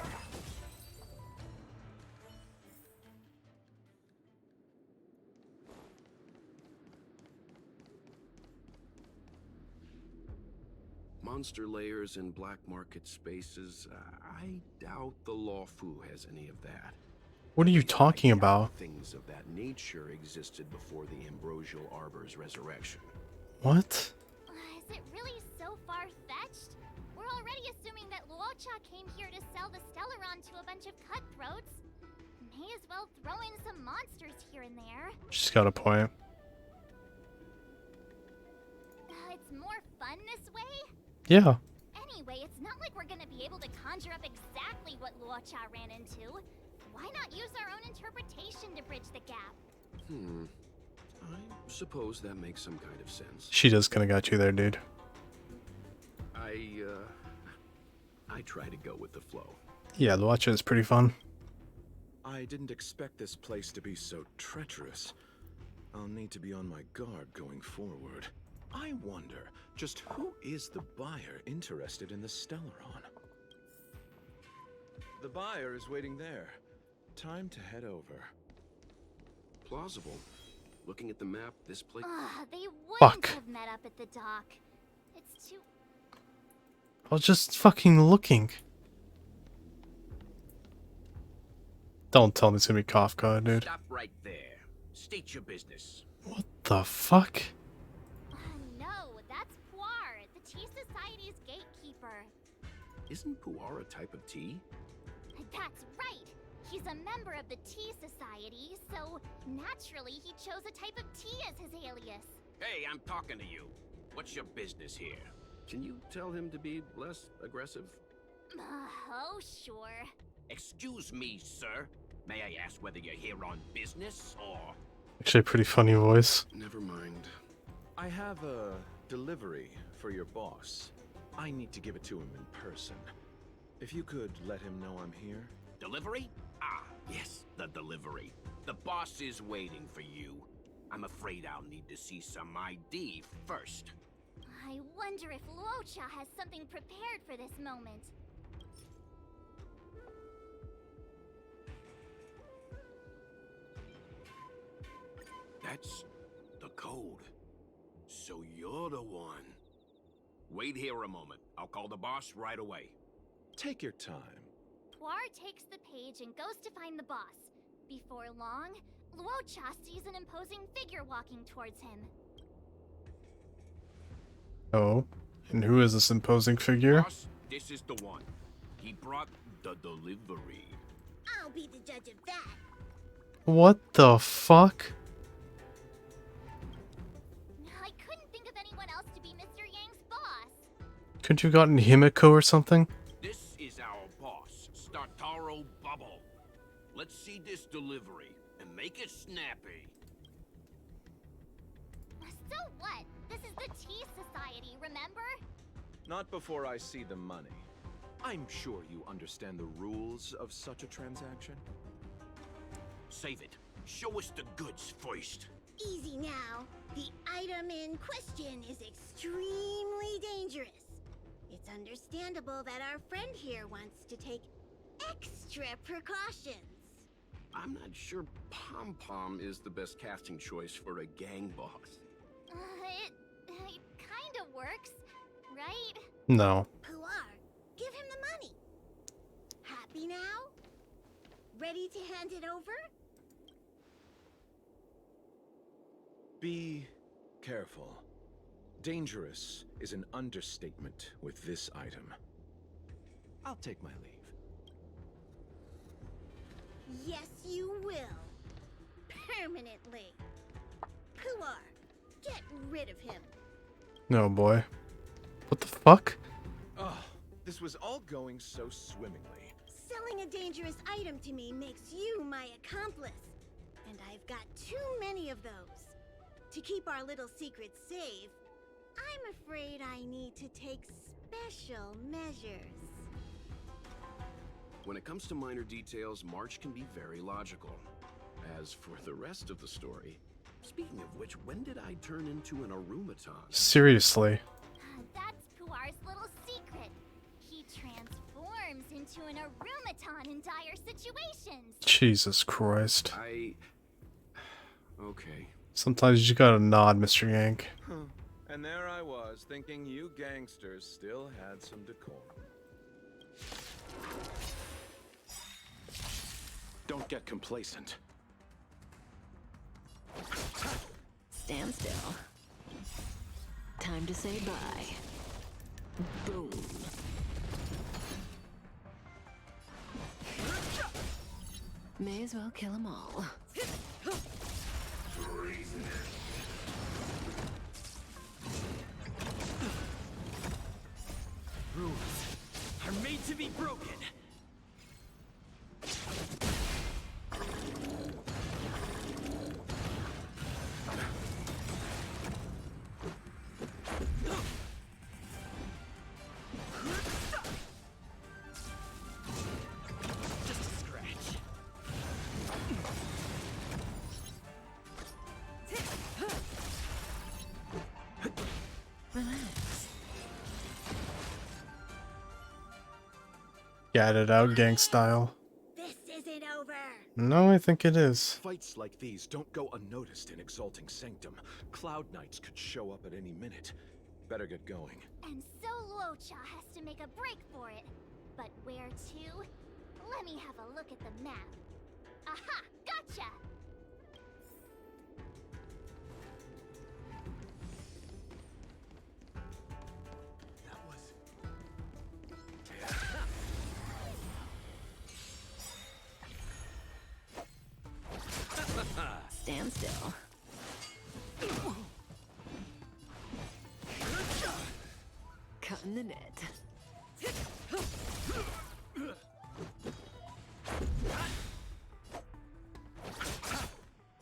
Monster layers and black market spaces, I doubt the Lawfu has any of that. What are you talking about? Things of that nature existed before the Ambrosial Arbor's resurrection. What? Is it really so far-fetched? We're already assuming that Luocha came here to sell the Stellaron to a bunch of cutthroats. May as well throw in some monsters here and there. She's got a point. It's more fun this way? Yeah. Anyway, it's not like we're gonna be able to conjure up exactly what Luocha ran into. Why not use our own interpretation to bridge the gap? I suppose that makes some kind of sense. She just kinda got you there, dude. I try to go with the flow. Yeah, the watch is pretty fun. I didn't expect this place to be so treacherous. I'll need to be on my guard going forward. I wonder, just who is the buyer interested in the Stellaron? The buyer is waiting there. Time to head over. Plausible. Looking at the map, this place... They wouldn't Fuck. have met up at the dock. It's too... I was just fucking looking. Don't tell me it's gonna be Kafka, dude. Stop right there. State your business. What the fuck? No, that's Puar, the Tea Society's gatekeeper. Isn't Puar a type of tea? That's right. He's a member of the Tea Society, so naturally he chose a type of tea as his alias. Hey, I'm talking to you. What's your business here? Can you tell him to be less aggressive? Oh, sure. Excuse me, sir. May I ask whether you're here on business or... Actually, a pretty funny voice. Never mind. I have a delivery for your boss. I need to give it to him in person. If you could let him know I'm here. Delivery? Ah, yes, the delivery. The boss is waiting for you. I'm afraid I'll need to see some ID first. I wonder if Luocha has something prepared for this moment. That's the code. So you're the one. Wait here a moment. I'll call the boss right away. Take your time. Puar takes the page and goes to find the boss. Before long, Luocha sees an imposing figure walking towards him. Oh, and who is this imposing figure? Boss, this is the one. He brought the delivery. I'll be the judge of that. What the fuck? I couldn't think of anyone else to be Mr. Yang's boss. Couldn't you have gotten Himiko or something? This is our boss, Startaro Bubble. Let's see this delivery and make it snappy. So what? This is the Tea Society, remember? Not before I see the money. I'm sure you understand the rules of such a transaction. Save it. Show us the goods first. Easy now. The item in question is extremely dangerous. It's understandable that our friend here wants to take extra precautions. I'm not sure Pom Pom is the best casting choice for a gang boss. It kind of works, right? No. Puar, give him the money. Happy now? Ready to hand it over? Be careful. Dangerous is an understatement with this item. I'll take my leave. Yes, you will. Permanently. Puar, get rid of him. No, boy. What the fuck? Oh, this was all going so swimmingly. Selling a dangerous item to me makes you my accomplice. And I've got too many of those. To keep our little secret safe, I'm afraid I need to take special measures. When it comes to minor details, March can be very logical. As for the rest of the story, speaking of which, when did I turn into an Arumaton? Seriously. That's Puar's little secret. He transforms into an Arumaton in dire situations. Jesus Christ. Okay. Sometimes you gotta nod, Mr. Yank. Huh. And there I was, thinking you gangsters still had some decorum. Don't get complacent. Stand still. Time to say bye. Boom. May as well kill them all. Rules are made to be broken. Just a scratch. Relax. Got it out gang style. This isn't over. No, I think it is. Fights like these don't go unnoticed in Exalting Sanctum. Cloud Knights could show up at any minute. Better get going. And so Luocha has to make a break for it. But where to? Let me have a look at the map. Aha! Gotcha! That was... Stand still. Cutting the net.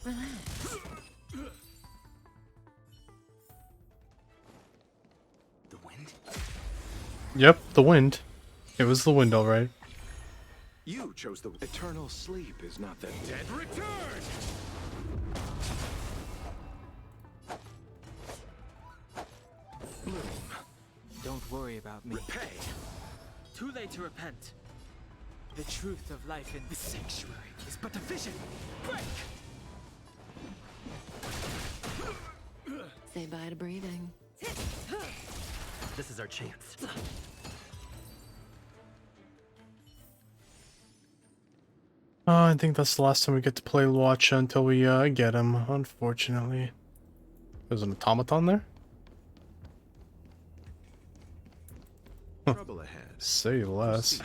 Relax. Yep, the wind. It was the wind, alright. You chose the eternal sleep is not the dead return. Don't worry about me. Repay. Too late to repent. The truth of life in the sanctuary is but a vision. Break! Say bye to breathing. This is our chance. I think that's the last time we get to play Luocha until we get him, unfortunately. There's an automaton there? Trouble ahead. Say less.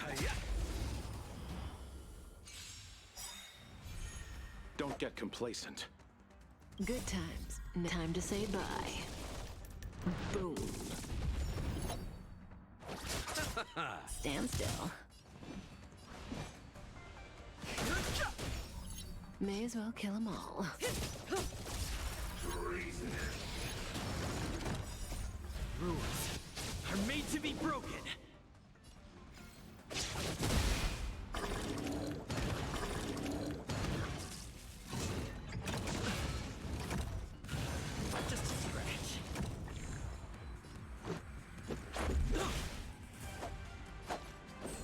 Don't get complacent. Good times. Time to say bye. Boom. Stand still. May as well kill them all. Rules are made to be broken. Just a scratch.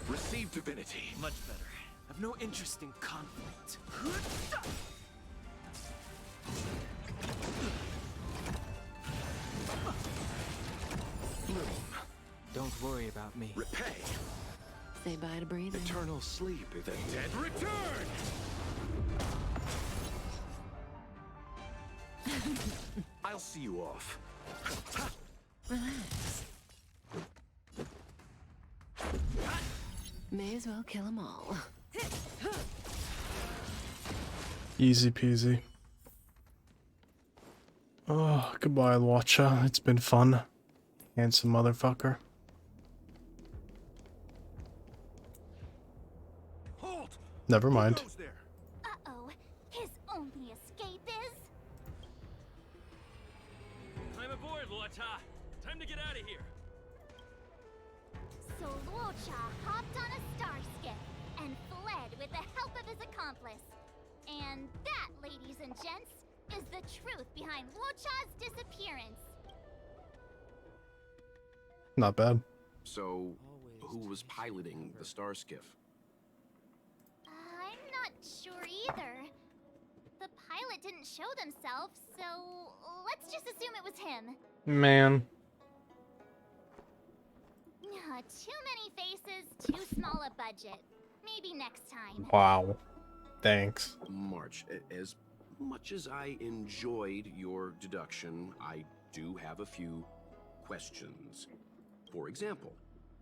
Receive divinity. Much better. I've no interest in conflict. Don't worry about me. Repay. Say bye to breathing. Eternal sleep is the dead return. I'll see you off. Relax. May as well kill them all. Easy peasy. Oh, goodbye, Luocha. It's been fun. Handsome motherfucker. Halt! Never mind. Uh-oh. His only escape is... I'm aboard, Luocha. Time to get out of here. So Luocha hopped on a star skiff and fled with the help of his accomplice. And that, ladies and gents, is the truth behind Luocha's disappearance. Not bad. So, who was piloting the star skiff? I'm not sure either. The pilot didn't show themselves, so let's just assume it was him. Man. Too many faces, too small a budget. Maybe next time. Wow. Thanks. March, as much as I enjoyed your deduction, I do have a few questions. For example,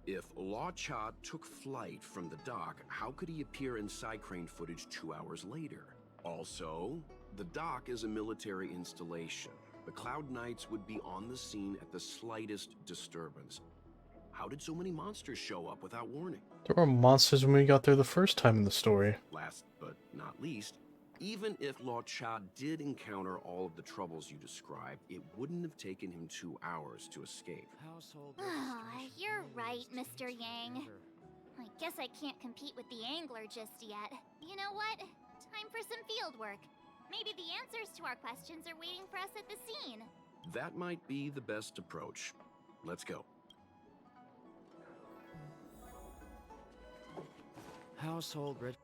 if Luocha took flight from the dock, how could he appear in Psycrane footage 2 hours later? Also, the dock is a military installation. The Cloud Knights would be on the scene at the slightest disturbance. How did so many monsters show up without warning? There were monsters when we got there the first time in the story. Last but not least, even if Luocha did encounter all of the troubles you described, it wouldn't have taken him 2 hours to escape. Oh, you're right, Mr. Yang. I guess I can't compete with the angler just yet. You know what? Time for some field work. Maybe the answers to our questions are waiting for us at the scene. That might be the best approach. Let's go. Household red.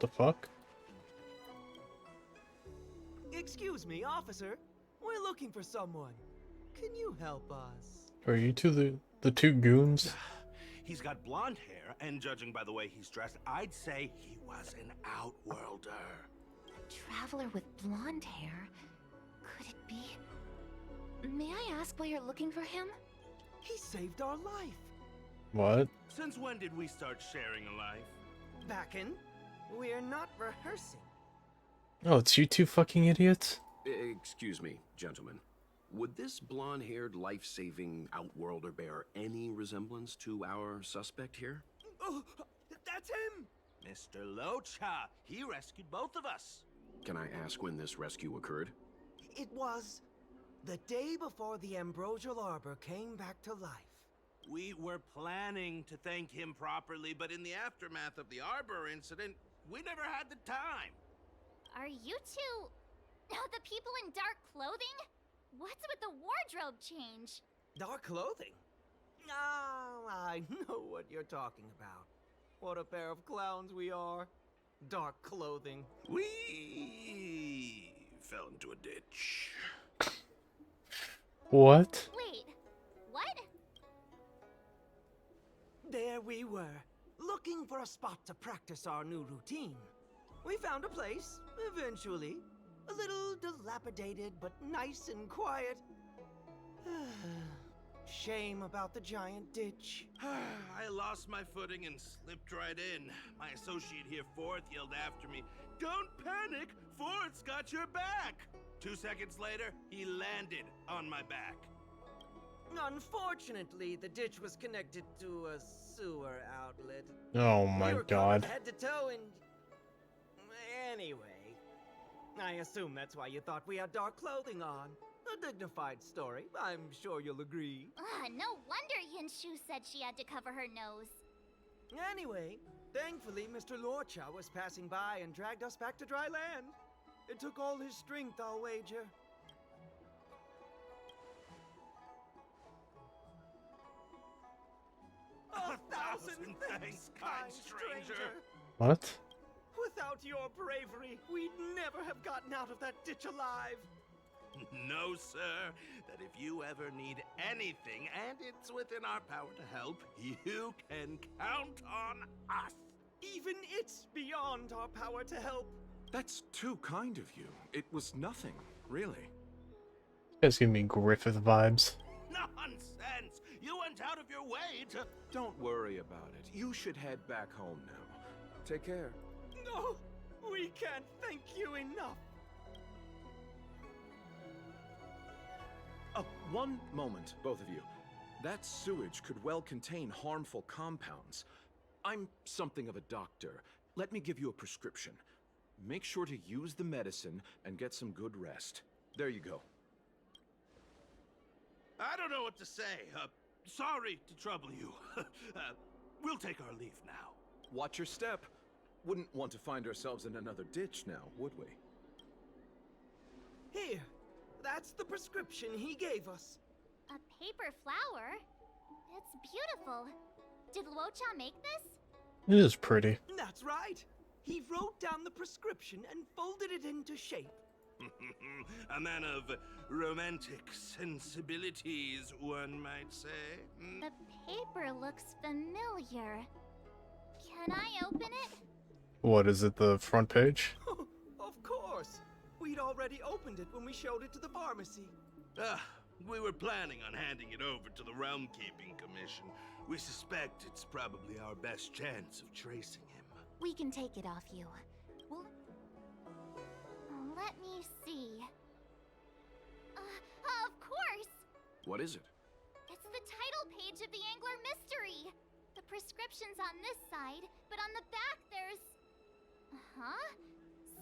The fuck? Excuse me, officer. We're looking for someone. Can you help us? Are you two the two goons? He's got blonde hair, and judging by the way he's dressed, I'd say he was an outworlder. A traveler with blonde hair? Could it be? May I ask why you're looking for him? He saved our life. What? Since when did we start sharing a life? Back in? We're not rehearsing. Oh, it's you two fucking idiots? Excuse me, gentlemen. Would this blonde-haired, life-saving outworlder bear any resemblance to our suspect here? Oh, that's him! Mr. Luocha, he rescued both of us. Can I ask when this rescue occurred? It was the day before the ambrosial arbor came back to life. We were planning to thank him properly, but in the aftermath of the arbor incident, we never had the time. Are you two the people in dark clothing? What's with the wardrobe change? Dark clothing? Oh, I know what you're talking about. What a pair of clowns we are. Dark clothing. We fell into a ditch. What? Wait, what? There we were, looking for a spot to practice our new routine. We found a place, eventually. A little dilapidated, but nice and quiet. Shame about the giant ditch. I lost my footing and slipped right in. My associate here, Fourth, yelled after me, "Don't panic! Fourth's got your back!" 2 seconds later, he landed on my back. Unfortunately, the ditch was connected to a sewer outlet. Oh my we were god. covered head to toe in... Anyway, I assume that's why you thought we had dark clothing on. A dignified story, I'm sure you'll agree. No wonder Yinshu said she had to cover her nose. Anyway, thankfully Mr. Lorcha was passing by and dragged us back to dry land. It took all his strength, I'll wager. A thousand thanks, kind stranger. What? Without your bravery, we'd never have gotten out of that ditch alive. No, sir. That if you ever need anything, and it's within our power to help, you can count on us. Even it's beyond our power to help. That's too kind of you. It was nothing, really. You guys give me Griffith vibes. Nonsense! You went out of your way to... Don't worry about it. You should head back home now. Take care. No! We can't thank you enough. One moment, both of you. That sewage could well contain harmful compounds. I'm something of a doctor. Let me give you a prescription. Make sure to use the medicine and get some good rest. There you go. I don't know what to say. Sorry to trouble you. We'll take our leave now. Watch your step. Wouldn't want to find ourselves in another ditch now, would we? Here. That's the prescription he gave us. A paper flower? It's beautiful. Did Luocha make this? It is pretty. That's right. He wrote down the prescription and folded it into shape. A man of romantic sensibilities, one might say. The paper looks familiar. Can I open it? What is it, the front page? Of course. We'd already opened it when we showed it to the pharmacy. We were planning on handing it over to the Realm Keeping Commission. We suspect it's probably our best chance of tracing him. We can take it off you. Well, let me see. Of course! What is it? It's the title page of the Angler Mystery! The prescription's on this side, but on the back there's... Huh?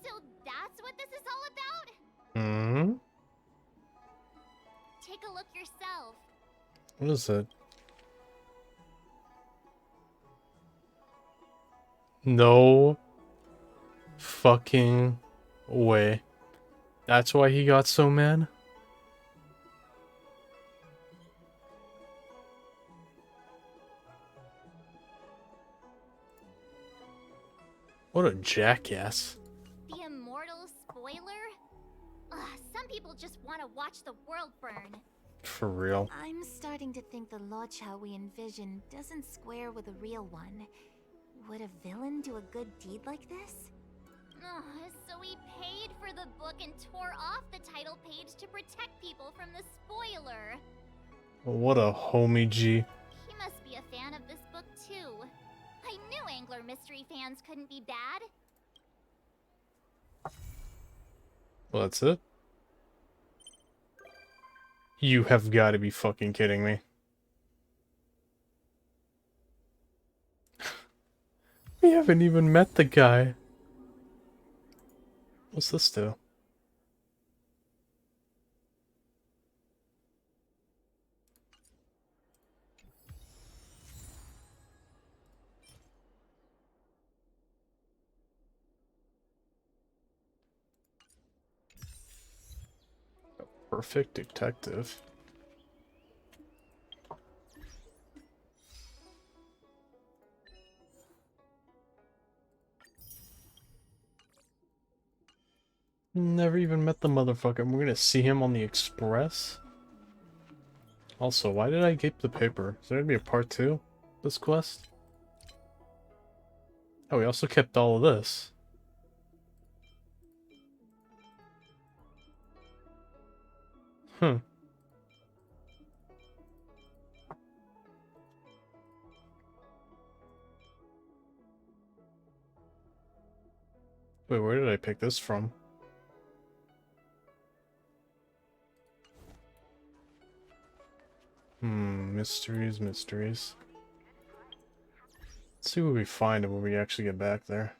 So that's what this is all about? Hmm? Take a look yourself. What is it? No fucking way. That's why he got so mad? What a jackass. The immortal spoiler? Some people just want to watch the world burn. For real. I'm starting to think the Locha we envision doesn't square with a real one. Would a villain do a good deed like this? So he paid for the book and tore off the title page to protect people from the spoiler. What a homie G. He must be a fan of this book too. I knew Angler Mystery fans couldn't be bad. Well, that's it? You have got to be fucking kidding me. We haven't even met the guy. What's this do? Perfect detective. Never even met the motherfucker. We're gonna see him on the express? Also, why did I keep the paper? Is there gonna be a part 2? This quest? Oh, we also kept all of this. Hmm. Wait, where did I pick this from? Mysteries, mysteries. Let's see what we find when we actually get back there.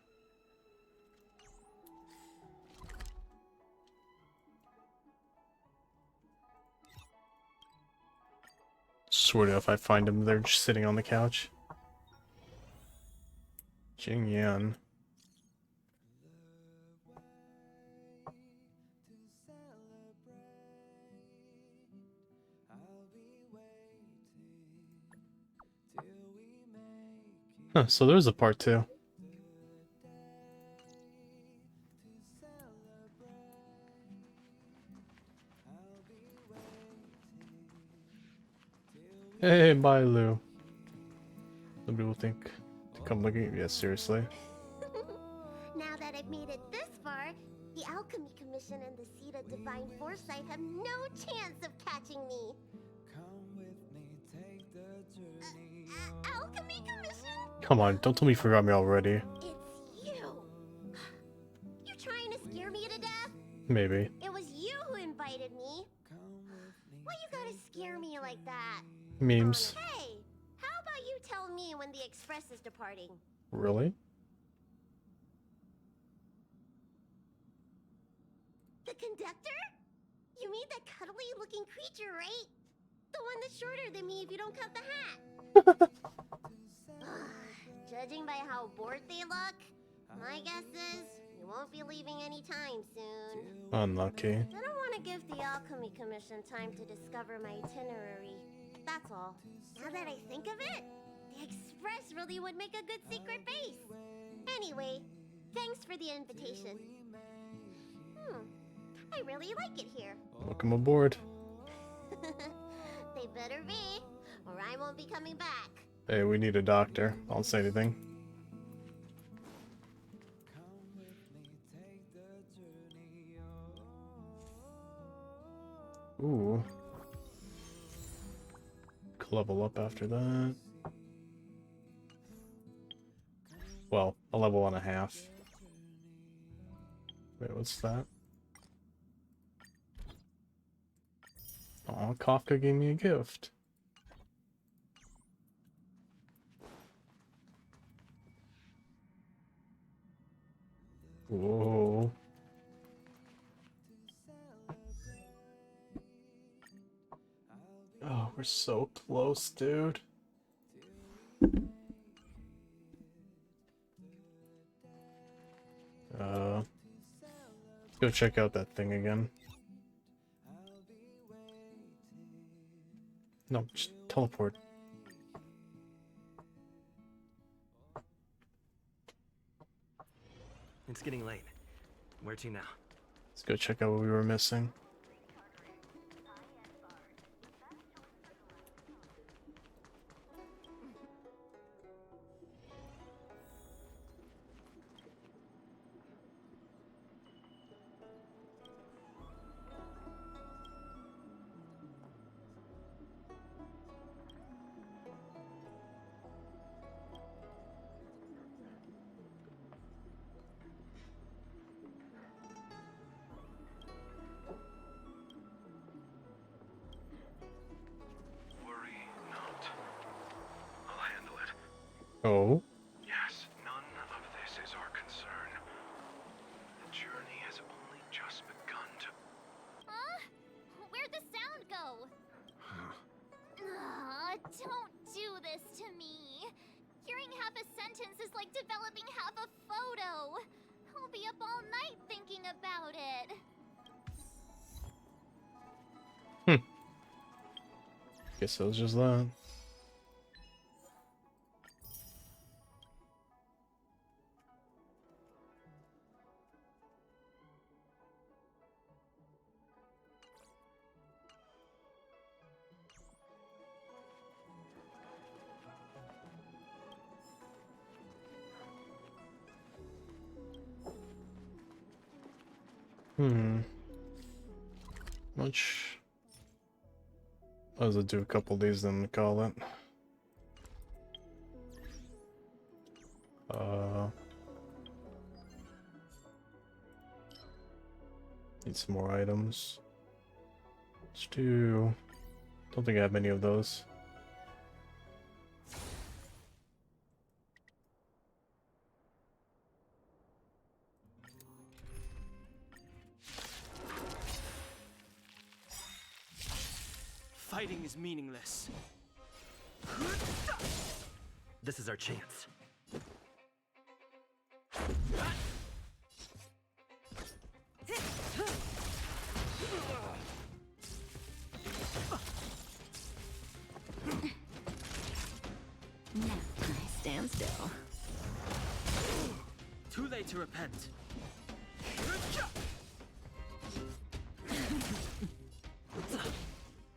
Swear to if I find him, they're just sitting on the couch. Jing Yan. Huh, so there's a part 2. Hey, bye, Lou. Nobody will think to come looking at you. Yeah, seriously. Now that I've made it this far, the Alchemy Commission and the Seat of Divine Foresight have no chance of catching me. Alchemy Commission? Come on, don't tell me you forgot me already. It's you! You trying to scare me to death? Maybe. It was you who invited me. Why you gotta scare me like that? Memes. Hey, how about you tell me when the express is departing? Really? The conductor? You mean that cuddly looking creature, right? The one that's shorter than me if you don't cut the hat. Judging by how bored they look, my guess is you won't be leaving anytime soon. Unlucky. I don't want to give the Alchemy Commission time to discover my itinerary. That's all. Now that I think of it, the Express really would make a good secret base. Anyway, thanks for the invitation. I really like it here. Welcome aboard. They better be, or I won't be coming back. Hey, we need a doctor. I don't say anything. Ooh. Could level up after that. Well, a level and a half. Wait, what's that? Aw, Kafka gave me a gift. Whoa. Oh, we're so close, dude. Let's go check out that thing again. No, just teleport. It's getting late. Where to now? Let's go check out what we were missing. Oh? Yes, none of this is our concern. The journey has Don't do this to me. Hearing half a sentence is like developing half a photo. I'll be up all night thinking about it. Guess it was just that. Much. I was to do a couple days then call it. Need some more items. Let's do. Don't think I have many of those. Fighting is meaningless. This is our chance. Now I stand still. Too late to repent.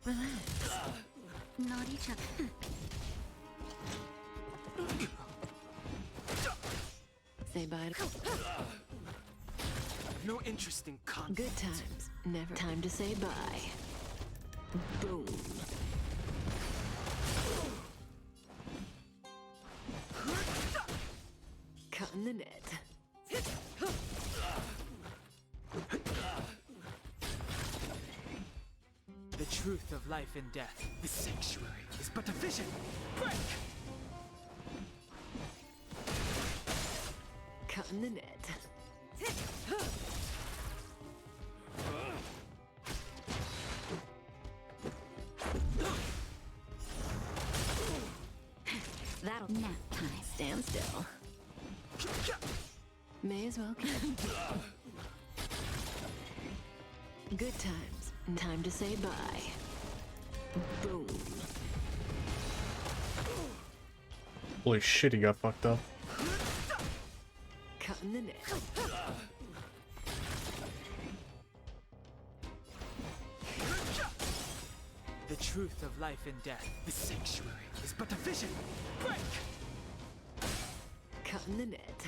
Relax. Not each other. Say bye to... No interest in conflict. Good times. Never time to say bye. Boom. Cutting the net. The truth of life and death, the sanctuary, is but a vision. Break! Cutting the net. That'll nap time. Stand still. May as well keep. Good times. Time to say bye. Boom. Holy shit, he got fucked up. Cutting the net. The truth of life and death, the sanctuary, is but a vision. Break! Cutting the net.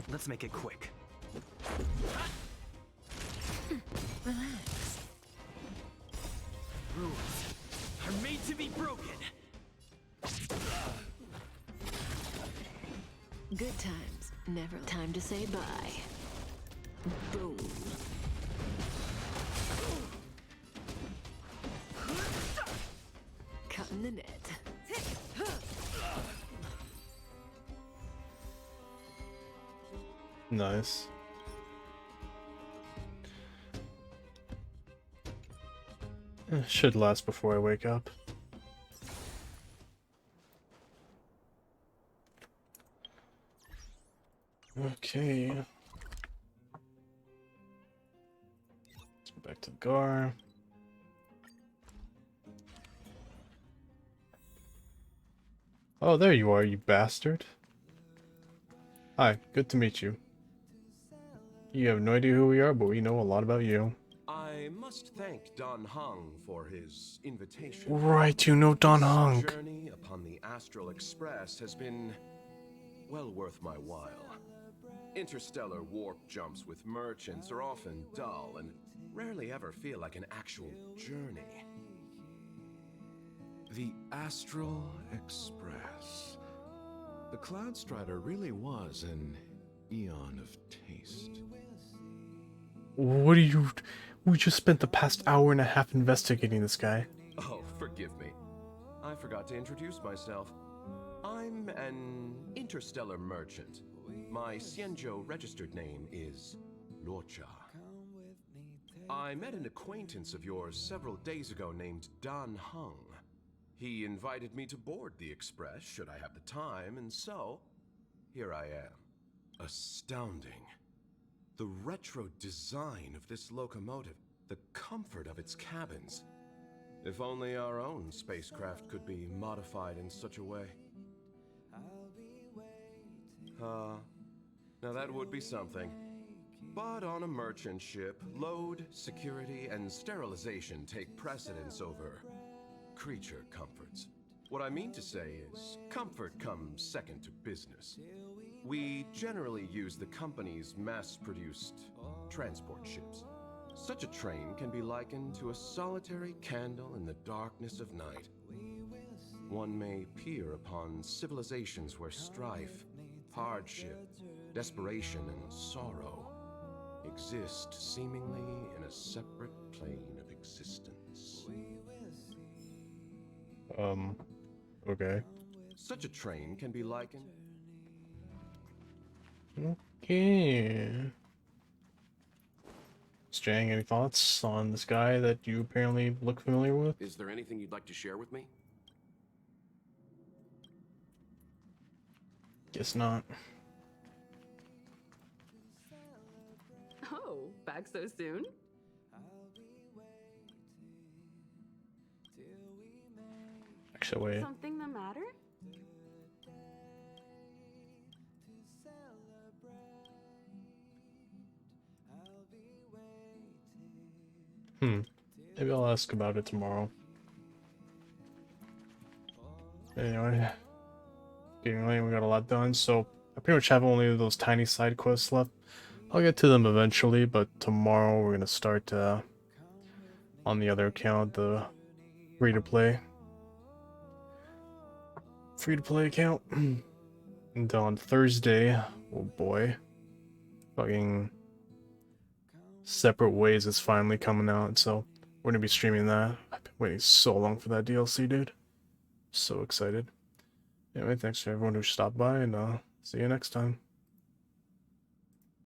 Let's make it quick. Relax. Rules are made to be broken. Good times. Never time to say bye. Boom. Cutting the net. Nice. Should last before I wake up. Okay. Let's go back to the car. Oh, there you are, you bastard. Hi, good to meet you. You have no idea who we are, but we know a lot about you. I must thank Don Hung for his invitation. Right, you know Don Hung. This journey upon the Astral Express has been well worth my while. Interstellar warp jumps with merchants are often dull and rarely ever feel like an actual journey. The Astral Express. The Cloud Strider really was an eon of taste. What are you... We just spent the past hour and a half investigating this guy. Oh, forgive me. I forgot to introduce myself. I'm an interstellar merchant. My Xianzhou registered name is Luocha. I met an acquaintance of yours several days ago named Dan Hung. He invited me to board the Express should I have the time, and so here I am. Astounding. The retro design of this locomotive, the comfort of its cabins. If only our own spacecraft could be modified in such a way. Now that would be something. But on a merchant ship, load, security, and sterilization take precedence over creature comforts. What I mean to say is, comfort comes second to business. We generally use the company's mass-produced transport ships. Such a train can be likened to a solitary candle in the darkness of night. One may peer upon civilizations where strife, hardship, desperation, and sorrow exist seemingly in a separate plane of existence. Okay. Such a train can be likened... Okay. Jang, any thoughts on this guy that you apparently look familiar with? Is there anything you'd like to share with me? Guess not. Oh, back so soon? Actually, wait. Something the matter? Maybe I'll ask about it tomorrow. Anyway, getting late, we got a lot done, so I pretty much have only those tiny side quests left. I'll get to them eventually, but tomorrow we're gonna start on the other account, the free-to-play account. And on Thursday, oh boy, fucking Separate Ways is finally coming out, so we're gonna be streaming that. I've been waiting so long for that DLC, dude. So excited. Anyway, thanks to everyone who stopped by, and see you next time.